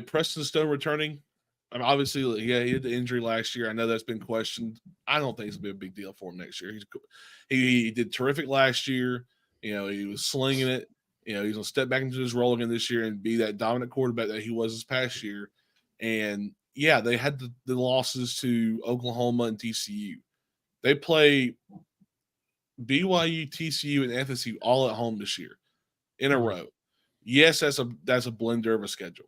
Speaker 4: Preston Stone returning. Obviously, he had the injury last year. I know that's been questioned. I don't think it's going to be a big deal for him next year. He did terrific last year. He was slinging it. He's going to step back into his role again this year and be that dominant quarterback that he was this past year. And, they had the losses to Oklahoma and TCU. They play BYU, TCU, and FSU all at home this year in a row. Yes, that's a blender of a schedule,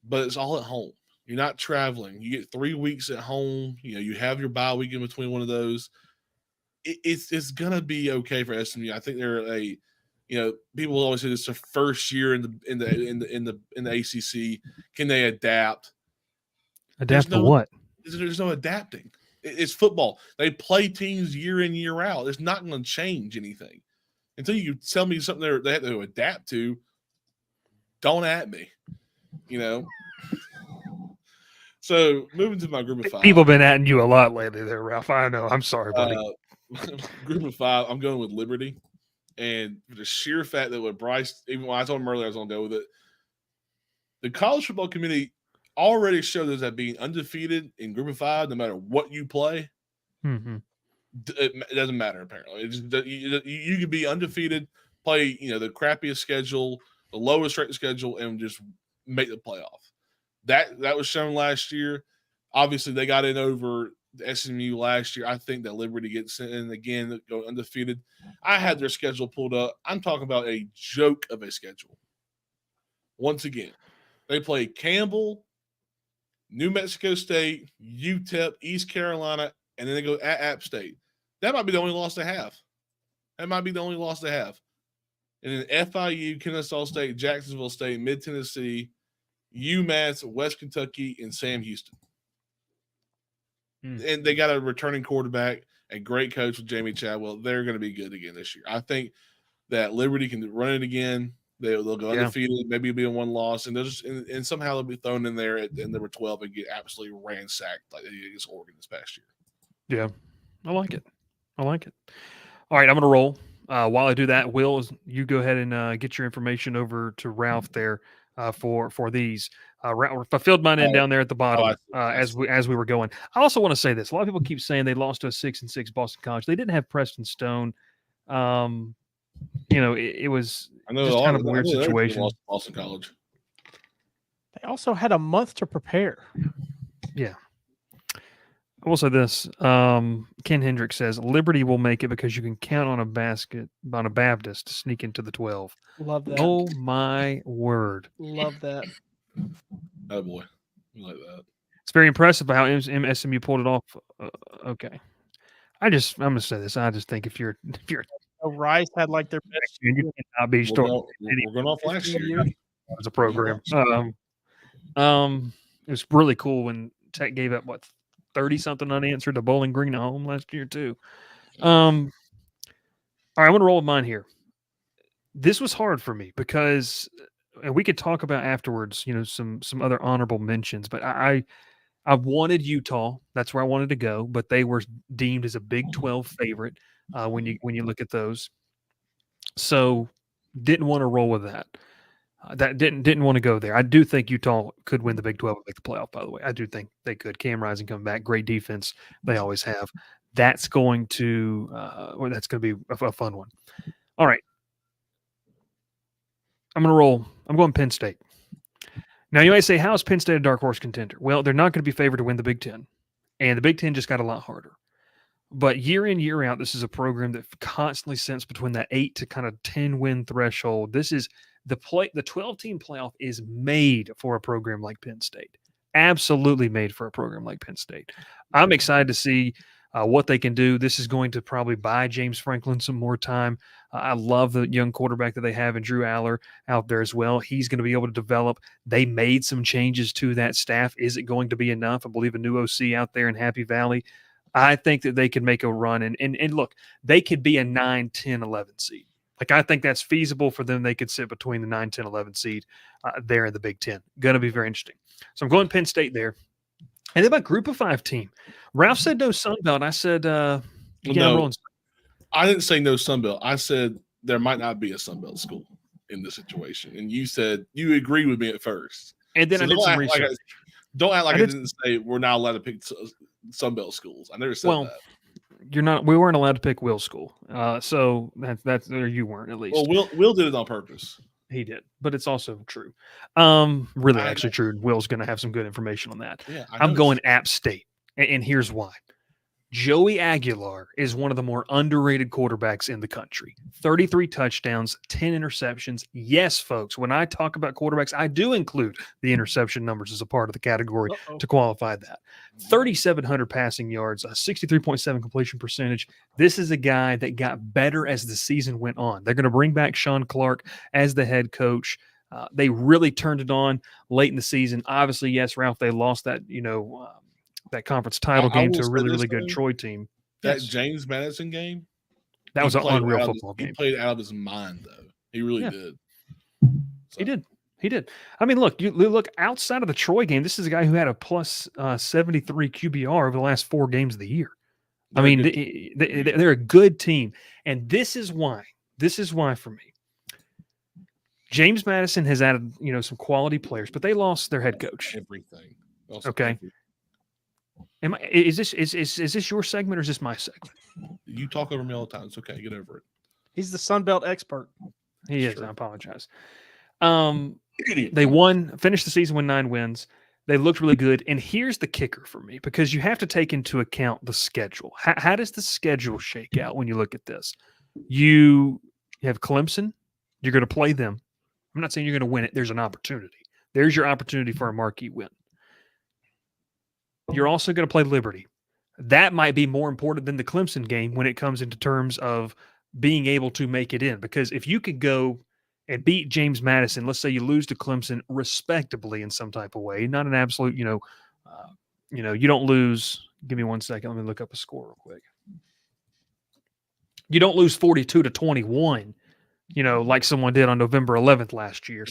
Speaker 4: but it's all at home. You're not traveling. You get 3 weeks at home. You have your bye week in between one of those. It's gonna be okay for SMU. I think they're people always say it's their first year in the ACC. Can they adapt?
Speaker 1: Adapt to what?
Speaker 4: There's no adapting. It's football. They play teams year in, year out. It's not going to change anything until you tell me something they have to adapt to. Don't at me, So moving to my group of 5.
Speaker 1: People have been atting you a lot lately there, Ralph. I know. I'm sorry, buddy.
Speaker 4: Group of 5, I'm going with Liberty. And the sheer fact that with Bryce, even when I told him earlier I was going to go with it, the college football committee already showed us that being undefeated in group of 5, no matter what you play, it doesn't matter, apparently. You could be undefeated, play the crappiest schedule, the lowest ranked schedule, and just make the playoff. That was shown last year. Obviously, they got in over the SMU last year. I think that Liberty gets in again, go undefeated. I had their schedule pulled up. I'm talking about a joke of a schedule. Once again, they play Campbell, New Mexico State, UTEP, East Carolina, and then they go at App State. That might be the only loss they have. And then FIU, Kennesaw State, Jacksonville State, Mid-Tennessee, UMass, West Kentucky, and Sam Houston. And they got a returning quarterback, a great coach with Jamie Chadwell. They're going to be good again this year. I think that Liberty can run it again. They'll go undefeated, maybe it'll be a one loss, and and somehow they'll be thrown in there at number 12 and get absolutely ransacked like they did against Oregon this past year.
Speaker 1: Yeah, I like it. All right, I'm going to roll. While I do that, Will, you go ahead and get your information over to Ralph there for these. I filled mine in down there at the bottom as we were going. I also want to say this: a lot of people keep saying they lost to a 6-6 Boston College. They didn't have Preston Stone. It was just kind of a weird situation.
Speaker 4: Boston College.
Speaker 3: They also had a month to prepare.
Speaker 1: Yeah. I will say this. Ken Hendricks says Liberty will make it because you can count on a Baptist to sneak into the 12.
Speaker 3: Love that.
Speaker 1: Oh my word.
Speaker 3: Love that.
Speaker 4: Oh boy. I like that.
Speaker 1: It's very impressive how SMU pulled it off. Okay. I'm going to say this. I just think if you're
Speaker 3: Rice had like their best
Speaker 1: year, you cannot be starting.
Speaker 4: We're going off last year
Speaker 1: as a program. It was really cool when Tech gave up 30-something unanswered to Bowling Green at home last year too. All right, I'm going to roll with mine here. This was hard for me because, and we could talk about afterwards, some other honorable mentions, but I wanted Utah. That's where I wanted to go, but they were deemed as a Big 12 favorite when you look at those. So didn't want to roll with that. That didn't want to go there. I do think Utah could win the Big 12 and make the playoff, by the way. I do think they could. Cam Rising coming back, great defense. They always have. That's going to be a fun one. All right. I'm going to roll. I'm going Penn State. Now, you might say, how is Penn State a dark horse contender? Well, they're not going to be favored to win the Big Ten. And the Big Ten just got a lot harder. But year in, year out, this is a program that constantly sits between that 8 to kind of 10-win threshold. This is the 12-team playoff is made for a program like Penn State. Absolutely made for a program like Penn State. I'm excited to see what they can do. This is going to probably buy James Franklin some more time. I love the young quarterback that they have in Drew Aller out there as well. He's going to be able to develop. They made some changes to that staff. Is it going to be enough? I believe a new OC out there in Happy Valley. I think that they could make a run. And look, they could be a 9, 10, 11 seed. Like, I think that's feasible for them. They could sit between the 9, 10, 11 seed there in the Big Ten. Going to be very interesting. So I'm going Penn State there. And then my group of 5 team. Ralph said no Sun Belt. I said,
Speaker 4: no, I didn't say no Sun Belt. I said there might not be a Sun Belt school in this situation. And you said you agreed with me at first.
Speaker 1: And then I did some research.
Speaker 4: Don't act like I didn't say we're not allowed to pick Sun Belt schools. I never said that.
Speaker 1: We weren't allowed to pick Will's school. So that's or you weren't, at least.
Speaker 4: Well, Will did it on purpose.
Speaker 1: He did, but it's also true. Actually true. Will's going to have some good information on that.
Speaker 4: Yeah,
Speaker 1: I'm going App State, and here's why. Joey Aguilar is one of the more underrated quarterbacks in the country. 33 touchdowns, 10 interceptions. Yes, folks, when I talk about quarterbacks, I do include the interception numbers as a part of the category to qualify that. 3,700 passing yards, a 63.7 completion percentage. This is a guy that got better as the season went on. They're going to bring back Sean Clark as the head coach. They really turned it on late in the season. Obviously, yes, Ralph, they lost that, that conference title game to a really, really good Troy team.
Speaker 4: That James Madison game,
Speaker 1: that was an unreal football game.
Speaker 4: He played out of his mind, though. He really did.
Speaker 1: So. He did. I mean, look, you look outside of the Troy game. This is a guy who had a plus 73 QBR over the last 4 games of the year. They're a good team, and this is why for me. James Madison has added, some quality players, but they lost their head coach.
Speaker 4: Everything.
Speaker 1: Okay. Is this your segment or is this my segment?
Speaker 4: You talk over me all the time. It's okay. Get over it.
Speaker 3: He's the Sun Belt expert.
Speaker 1: He is. I apologize. They finished the season with 9 wins. They looked really good. And here's the kicker for me, because you have to take into account the schedule. How does the schedule shake out when you look at this? You have Clemson. You're going to play them. I'm not saying you're going to win it. There's an opportunity. There's your opportunity for a marquee win. You're also going to play Liberty. That might be more important than the Clemson game when it comes into terms of being able to make it in. Because if you could go and beat James Madison, let's say you lose to Clemson respectably in some type of way, not an absolute, you don't lose. Give me 1 second. Let me look up a score real quick. You don't lose 42-21, like someone did on November 11th last year.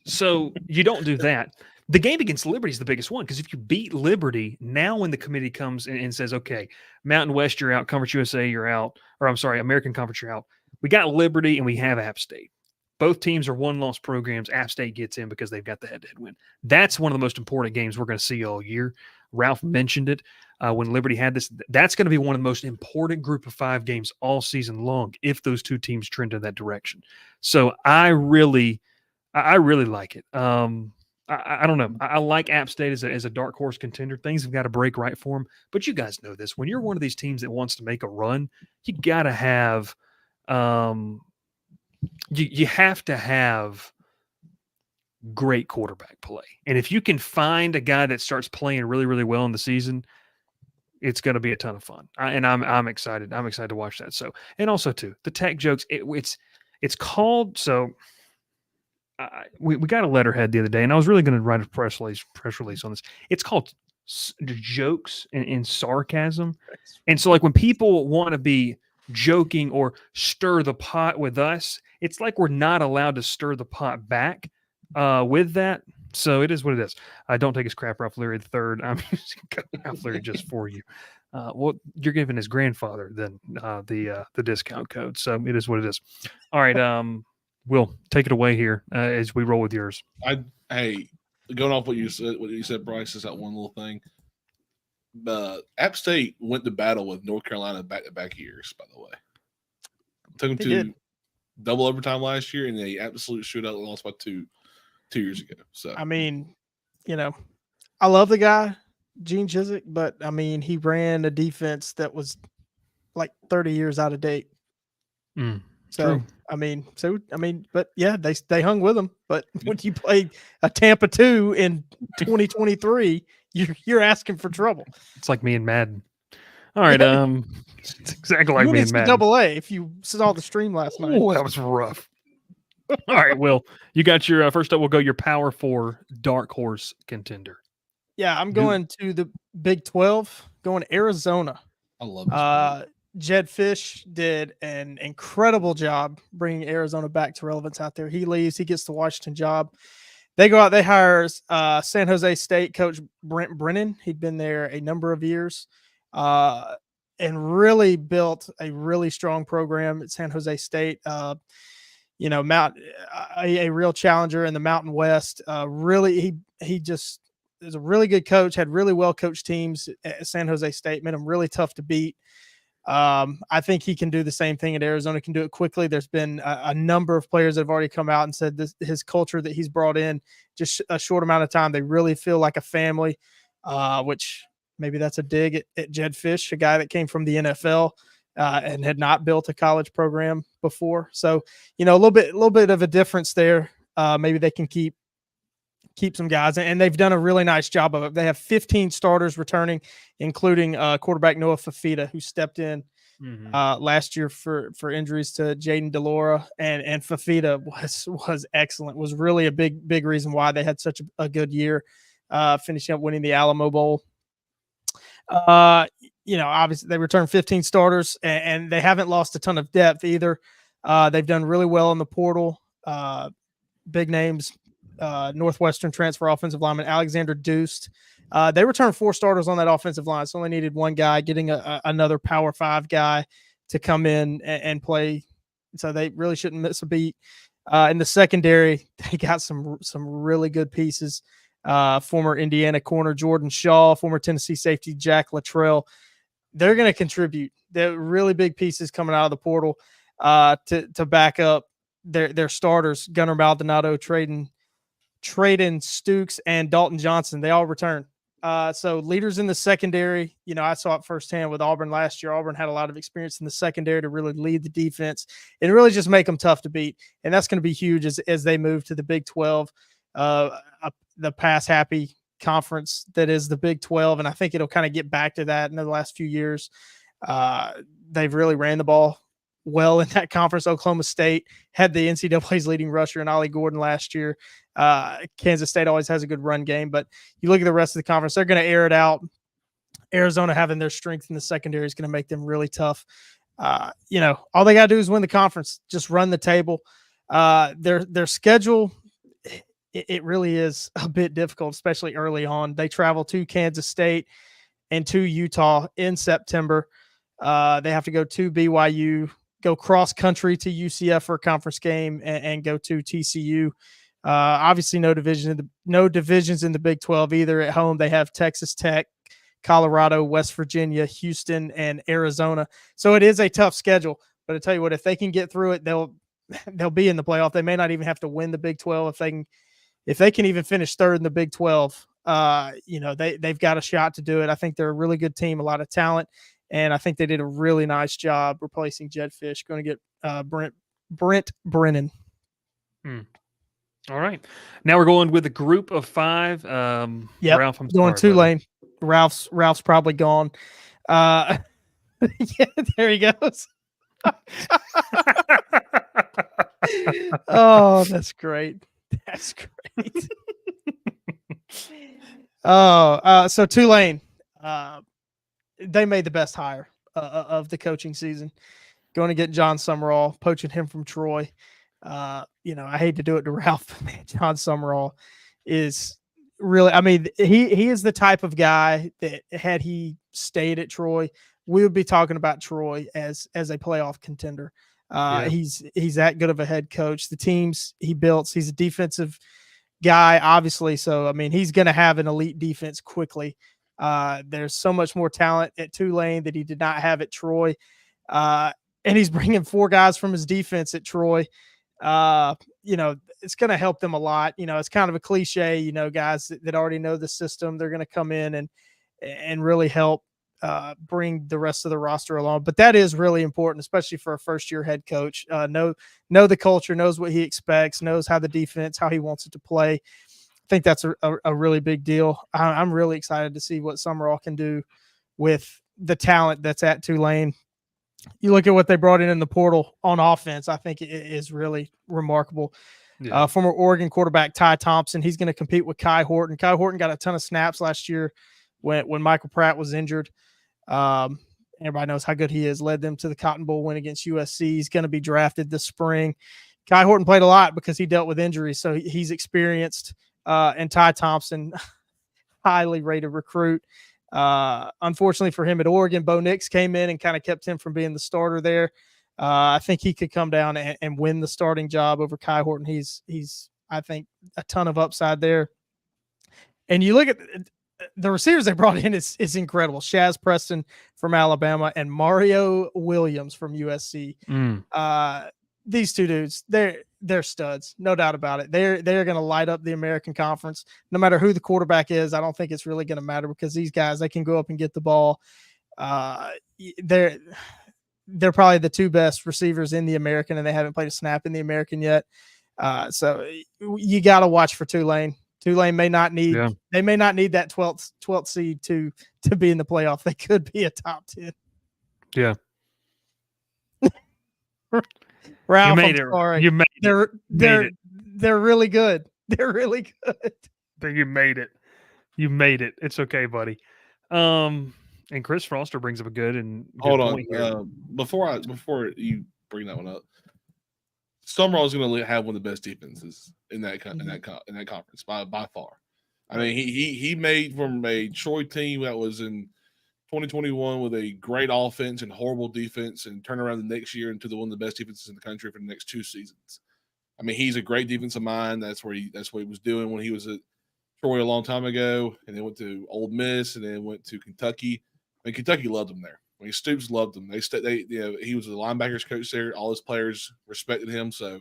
Speaker 1: So you don't do that. The game against Liberty is the biggest one, because if you beat Liberty, now when the committee comes in and says, okay, Mountain West, you're out, Conference USA, you're out, or I'm sorry, American Conference, you're out. We got Liberty and we have App State. Both teams are 1-loss programs. App State gets in because they've got the head-to-head win. That's one of the most important games we're going to see all year. Ralph mentioned it when Liberty had this. That's going to be one of the most important group of 5 games all season long if those 2 teams trend in that direction. So I really like it. I don't know. I like App State as a dark horse contender. Things have got to break right for them. But you guys know this. When you're one of these teams that wants to make a run, you got to have you have to have great quarterback play. And if you can find a guy that starts playing really, really well in the season, it's going to be a ton of fun. I'm excited. I'm excited to watch that. So, and also too, the tech jokes, it's called, so we got a letterhead the other day, and I was really going to write a press release on this. It's called jokes and sarcasm. And so like when people want to be joking or stir the pot with us, it's like we're not allowed to stir the pot back with that. So it is what it is. Don't take his crap, Ralph Leary III. I'm using Ralph Leary just for you. Well, you're giving his grandfather then the discount code. So it is what it is. All right. Will, take it away here as we roll with yours.
Speaker 4: Hey, going off what you said, Bryce, is that one little thing. App State went to battle with North Carolina back-to-back years, by the way. Took them to double overtime last year, and they absolutely shootout and lost by 2 years ago. So
Speaker 3: I mean, I love the guy, Gene Chizik, but I mean, he ran a defense that was like 30 years out of date. So
Speaker 1: true.
Speaker 3: But yeah, they hung with him. But when you play a Tampa 2 in 2023, you're asking for trouble.
Speaker 1: It's like me and Madden. All right. It's exactly like
Speaker 3: you
Speaker 1: me
Speaker 3: need
Speaker 1: and
Speaker 3: some
Speaker 1: Matt.
Speaker 3: double A if you saw the stream last night.
Speaker 1: Oh, that was rough. All right, Will, you got your first up. We'll go your power four dark horse contender.
Speaker 3: Yeah, I'm going to the Big 12, going to Arizona.
Speaker 4: I love this.
Speaker 3: Jed Fish did an incredible job bringing Arizona back to relevance out there. He leaves, he gets the Washington job. They go out, they hire San Jose State coach Brent Brennan. He'd been there a number of years and really built a really strong program at San Jose State. A real challenger in the Mountain West. Really, he just is a really good coach, had really well coached teams at San Jose State, made them really tough to beat. I think he can do the same thing at Arizona, can do it quickly. There's been a number of players that have already come out and said his culture that he's brought in, just a short amount of time, they really feel like a family, which maybe that's a dig at Jed Fish, a guy that came from the NFL and had not built a college program before. So, a little bit of a difference there. Maybe they can keep some guys, and they've done a really nice job of it. They have 15 starters returning, including quarterback Noah Fafita, who stepped in last year for injuries to Jaden Delora, and Fafita was excellent. Was really a big reason why they had such a good year, finishing up winning the Alamo Bowl. Obviously they returned 15 starters, and they haven't lost a ton of depth either. They've done really well in the portal. Big names. Northwestern transfer offensive lineman Alexander Deuced. They returned 4 starters on that offensive line, so only needed one guy, getting another Power 5 guy to come in and play. So they really shouldn't miss a beat. In the secondary, they got some really good pieces. Former Indiana corner Jordan Shaw, former Tennessee safety Jack Luttrell. They're going to contribute. They're really big pieces coming out of the portal to back up their starters. Gunnar Maldonado, Traden Stukes, and Dalton Johnson. They all return. So leaders in the secondary, I saw it firsthand with Auburn last year. Auburn had a lot of experience in the secondary to really lead the defense and really just make them tough to beat. And that's going to be huge as they move to the Big 12, the pass-happy conference that is the Big 12. And I think it'll kind of get back to that in the last few years. They've really ran the ball well in that conference. Oklahoma State had the NCAA's leading rusher in Ollie Gordon last year. Kansas State always has a good run game, but you look at the rest of the conference, they're going to air it out. Arizona having their strength in the secondary is going to make them really tough. All they got to do is win the conference, just run the table. Their schedule, it really is a bit difficult, especially early on. They travel to Kansas State and to Utah in September. They have to go to BYU, go cross country to UCF for a conference game, and go to TCU. Obviously, no divisions in the Big 12 either. At home, they have Texas Tech, Colorado, West Virginia, Houston, and Arizona. So it is a tough schedule. But I tell you what, if they can get through it, they'll be in the playoff. They may not even have to win the Big 12 if they can even finish third in the Big 12. They've got a shot to do it. I think they're a really good team, a lot of talent. And I think they did a really nice job replacing Jed Fish. Going to get Brent Brennan.
Speaker 1: All right. Now we're going with a group of 5.
Speaker 3: Ralph, I'm going Tulane. Ralph's probably gone. Yeah, there he goes. Oh, that's great. That's great. So Tulane. They made the best hire of the coaching season. Going to get John Summerall, poaching him from Troy. I hate to do it to Ralph, but man, John Summerall is really, he is the type of guy that had he stayed at Troy, we would be talking about Troy as a playoff contender. He's that good of a head coach. The teams he built, he's a defensive guy, obviously. So, he's going to have an elite defense quickly. There's so much more talent at Tulane that he did not have at Troy. And he's bringing 4 guys from his defense at Troy. It's going to help them a lot. It's kind of a cliche, guys that already know the system, they're going to come in and really help bring the rest of the roster along. But that is really important, especially for a first-year head coach. Know the culture, knows what he expects, knows how he wants it to play. I think that's a really big deal. I'm really excited to see what Summerall can do with the talent that's at Tulane. You look at what they brought in the portal on offense. I think it is really remarkable.
Speaker 1: Yeah.
Speaker 3: Former Oregon quarterback Ty Thompson. He's going to compete with Kai Horton. Kai Horton got a ton of snaps last year when Michael Pratt was injured. Everybody knows how good he is. Led them to the Cotton Bowl win against USC. He's going to be drafted this spring. Kai Horton played a lot because he dealt with injuries, so he's experienced. And Ty Thompson, highly rated recruit. Unfortunately for him at Oregon, Bo Nix came in and kind of kept him from being the starter there. I think he could come down and win the starting job over Kai Horton. He's I think a ton of upside there. And you look at the receivers they brought in is incredible. Shaz Preston from Alabama and Mario Williams from USC. These two dudes, they're studs, no doubt about it. They're going to light up the American Conference, no matter who the quarterback is. I don't think it's really going to matter because these guys, they can go up and get the ball. They're probably the two best receivers in the American, and they haven't played a snap in the American yet. So you got to watch for Tulane. Tulane may not need they may not need that 12th seed to be in the playoff. They could be a top 10.
Speaker 1: Yeah.
Speaker 3: Ralph,
Speaker 1: you made
Speaker 3: I'm
Speaker 1: it.
Speaker 3: sorry.
Speaker 1: You made
Speaker 3: They're really good. They're really good.
Speaker 1: You made it. You made it. It's okay, buddy. And Chris Foster brings up a good
Speaker 4: hold on.
Speaker 1: point here.
Speaker 4: Before you bring that one up, Summerall is going to have one of the best defenses in that conference by far. I mean, he made from a Troy team that was in 2021 with a great offense and horrible defense, and turn around the next year into one of the best defenses in the country for the next 2 seasons. I mean, he's a great defensive mind. That's what he was doing when he was at Troy a long time ago, and then went to Ole Miss, and then went to Kentucky. I mean, Kentucky loved him there. I mean, Stoops loved him. He was the linebackers coach there. All his players respected him. So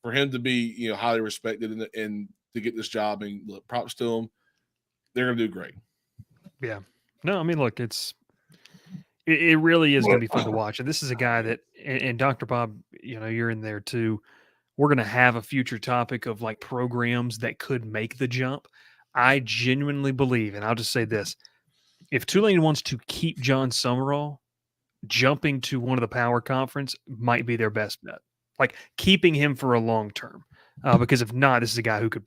Speaker 4: for him to be highly respected and to get this job, and look, props to him, they're going to do great.
Speaker 1: Yeah. No, I mean, look, it really is going to be fun to watch. And this is a guy that, and Dr. Bob, you're in there too. We're going to have a future topic of like programs that could make the jump. I genuinely believe, and I'll just say this, if Tulane wants to keep John Summerall, jumping to one of the power conference might be their best bet. Like keeping him for a long term. Because if not, this is a guy who could,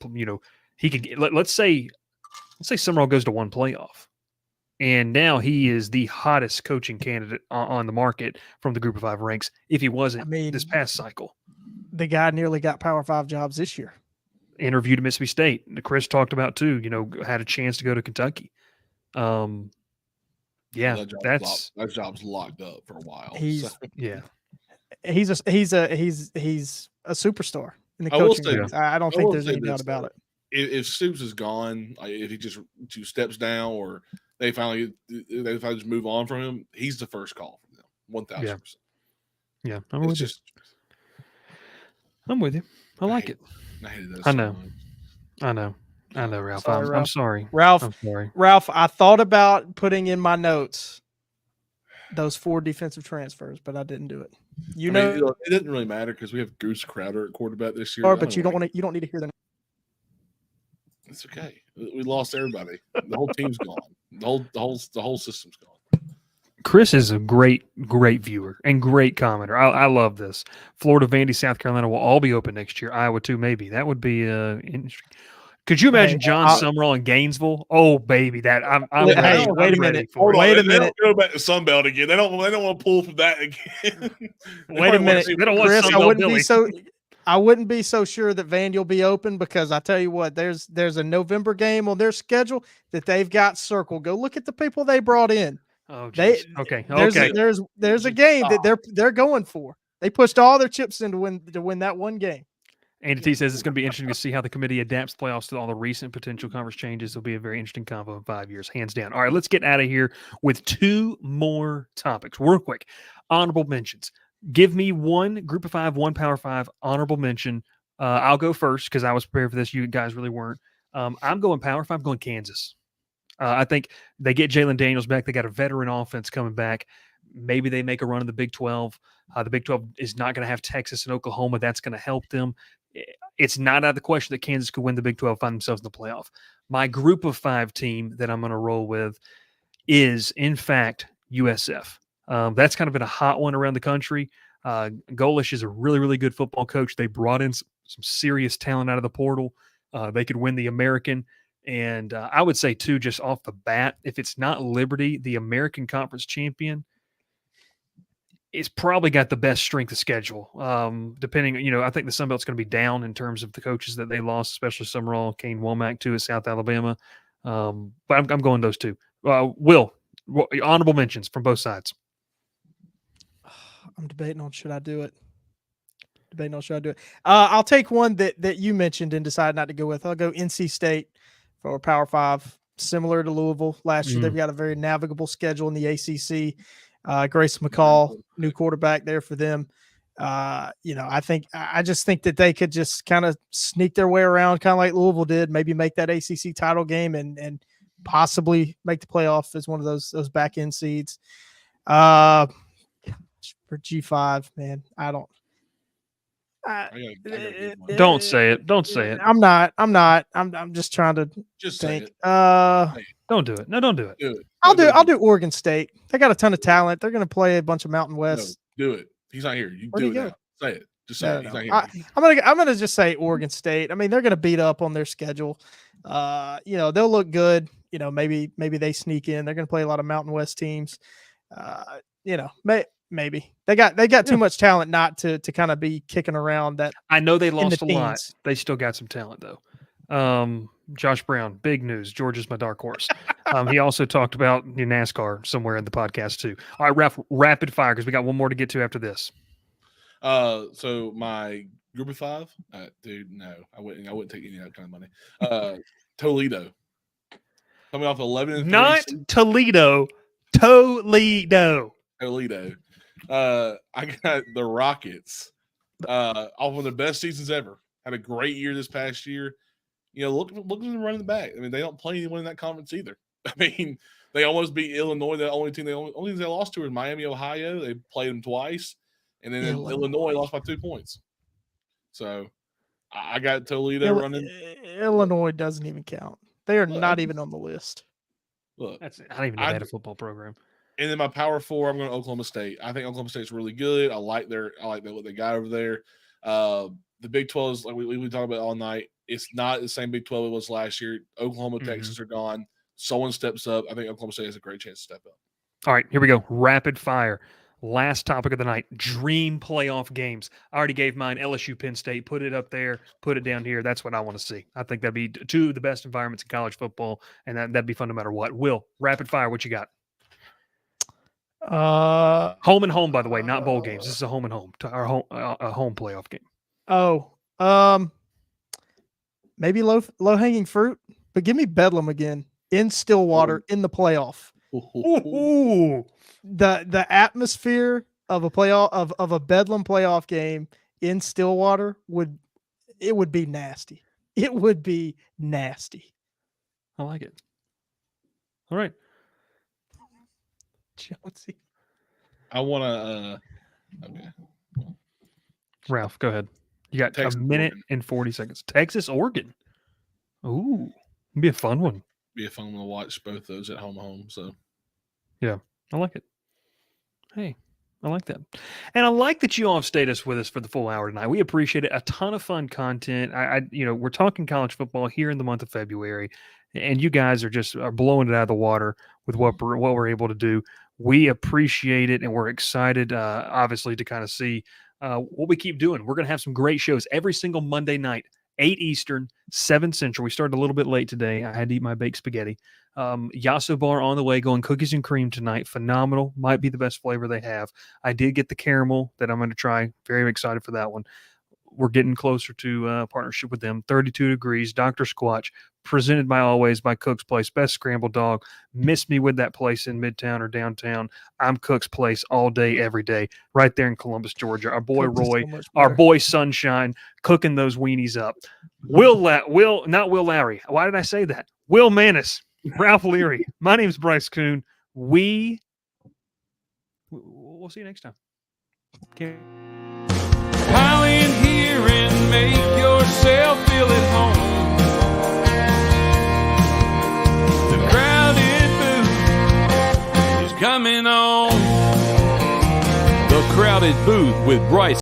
Speaker 1: he could get, let's say Summerall goes to one playoff. And now he is the hottest coaching candidate on the market from the Group of 5 ranks. If he wasn't this past cycle,
Speaker 3: the guy nearly got Power 5 jobs this year.
Speaker 1: Interviewed at Mississippi State. Chris talked about too. Had a chance to go to Kentucky. That
Speaker 4: job's locked up for a while.
Speaker 3: He's a superstar in the coaching. I don't think there's any doubt about it.
Speaker 4: If Stoops is gone, if he just 2 steps down, or they finally just move on from him, he's the first call from them. 1,000%.
Speaker 1: Yeah, I'm with you. I like it. I know, Ralph. I'm sorry.
Speaker 3: Ralph,
Speaker 1: I'm sorry.
Speaker 3: Ralph, I thought about putting in my notes those 4 defensive transfers, but I didn't do it.
Speaker 4: It doesn't really matter because we have Goose Crowder at quarterback this year.
Speaker 3: But you don't need to hear them.
Speaker 4: It's okay. We lost everybody. The whole team's gone. The whole system's gone.
Speaker 1: Chris is a great viewer and great commenter. I love this. Florida, Vandy, South Carolina will all be open next year. Iowa too, maybe. That would be interesting. Could you imagine John Summerall in Gainesville? Oh, baby, that I'm
Speaker 3: wait a minute. Wait a minute.
Speaker 4: Go back to Sunbelt again. They don't want to pull from that again.
Speaker 3: Wait a minute,
Speaker 1: they don't want
Speaker 3: Chris.
Speaker 1: Sunbelt
Speaker 3: I wouldn't be so sure that Vandy will be open because I tell you what, there's a November game on their schedule that they've got circled. Go look at the people they brought in.
Speaker 1: Oh,
Speaker 3: geez. There's a game that they're going for. They pushed all their chips in to win that one game.
Speaker 1: Andy T says it's going to be interesting to see how the committee adapts the playoffs to all the recent potential conference changes. It'll be a very interesting combo in 5 years, hands down. All right, let's get out of here with 2 more topics. Real quick, honorable mentions. Give me one Group of 5, one Power 5 honorable mention. I'll go first because I was prepared for this. You guys really weren't. I'm going Power 5, going Kansas. I think they get Jalen Daniels back. They got a veteran offense coming back. Maybe they make a run in the Big 12. The Big 12 is not going to have Texas and Oklahoma. That's going to help them. It's not out of the question that Kansas could win the Big 12, find themselves in the playoff. My Group of 5 team that I'm going to roll with is, in fact, USF. That's kind of been a hot one around the country. Golish is a really, really good football coach. They brought in some serious talent out of the portal. They could win the American. And I would say, too, just off the bat, if it's not Liberty, the American Conference champion, it's probably got the best strength of schedule. Depending, I think the Sun Belt's going to be down in terms of the coaches that they lost, especially Summerall, Kane Womack, too, at South Alabama. But I'm going those two. Will, honorable mentions from both sides.
Speaker 3: I'm debating on should I do it. I'll take one that you mentioned and decide not to go with. I'll go NC State for Power 5, similar to Louisville last year. They've got a very navigable schedule in the ACC. Grace McCall, new quarterback there for them. I just think that they could just kind of sneak their way around, kind of like Louisville did, maybe make that ACC title game and possibly make the playoff as one of those back end seeds. For G5, man,
Speaker 1: Don't say it. Don't say it.
Speaker 3: I'm not. I'm just trying to think.
Speaker 1: Don't do it. No, don't do it.
Speaker 3: I'll do Oregon State. They got a ton of talent. They're going to play a bunch of Mountain West.
Speaker 4: No, do it. He's not here. You do it now. Say it. Just say it. He's not here.
Speaker 3: I'm gonna just say Oregon State. I mean, they're going to beat up on their schedule. They'll look good. Maybe they sneak in. They're going to play a lot of Mountain West teams. Maybe they got too much talent not to kind of be kicking around that.
Speaker 1: I know they lost a lot. They still got some talent though. Josh Brown, big news. Georgia's my dark horse. He also talked about NASCAR somewhere in the podcast too. All right, Ralph, rapid fire because we got one more to get to after this.
Speaker 4: So my group of 5, dude, no, I wouldn't take any of that kind of money. Toledo, coming off 11-3.
Speaker 1: Not Toledo. Toledo.
Speaker 4: I got the Rockets off one of the best seasons ever. Had a great year this past year. Look at them running the back. I mean, they don't play anyone in that conference either. I mean, they almost beat Illinois. The only team they lost to was Miami, Ohio. They played them twice, and then Illinois lost by 2 points. So I got Toledo running.
Speaker 3: Illinois doesn't even count. They are not even on the list.
Speaker 1: Look, I don't even know they had a football program.
Speaker 4: And then my Power 4, I'm going to Oklahoma State. I think Oklahoma State's really good. I like what they got over there. The Big 12 is like we talk about all night. It's not the same Big 12 it was last year. Oklahoma, Texas are gone. Someone steps up. I think Oklahoma State has a great chance to step up.
Speaker 1: All right, here we go. Rapid fire. Last topic of the night, dream playoff games. I already gave mine, LSU, Penn State. Put it up there, put it down here. That's what I want to see. I think that'd be two of the best environments in college football, and that'd be fun no matter what. Will, rapid fire, what you got? Home and home, by the way, not bowl games. This is a home and home, our home playoff game.
Speaker 3: Maybe low hanging fruit, but give me Bedlam again in Stillwater in the playoff.
Speaker 1: Ooh.
Speaker 3: The atmosphere of a playoff of a Bedlam playoff game in Stillwater would be nasty. It would be nasty.
Speaker 1: I like it. All right.
Speaker 3: Jonesy.
Speaker 4: I want to. Okay.
Speaker 1: Ralph, go ahead. You got Texas, a minute Oregon. And 40 seconds. Texas, Oregon. Ooh, it'd be a fun one.
Speaker 4: Be a fun one to watch both those at home. So,
Speaker 1: yeah, I like it. Hey, I like that. And I like that you all have stayed with us for the full hour tonight. We appreciate it. A ton of fun content. We're talking college football here in the month of February, and you guys are blowing it out of the water with what we're able to do. We appreciate it, and we're excited, obviously, to kind of see what we keep doing. We're going to have some great shows every single Monday night, 8 Eastern, 7 Central. We started a little bit late today. I had to eat my baked spaghetti. Yasso Bar on the way, going cookies and cream tonight. Phenomenal. Might be the best flavor they have. I did get the caramel that I'm going to try. Very excited for that one. We're getting closer to partnership with them. 32 Degrees, Dr. Squatch, presented by Cook's Place, best scrambled dog. Miss me with that place in Midtown or downtown. I'm Cook's Place all day, every day, right there in Columbus, Georgia. Our boy Roy, our boy Sunshine, cooking those weenies up. Not Will Lowry. Why did I say that? Will Manis, Ralph Leary. My name's Bryce Koon. We'll see you next time. Okay.
Speaker 2: Pile in here and make yourself feel at home. The crowded booth is coming. coming on. The Crowded Booth with Bryce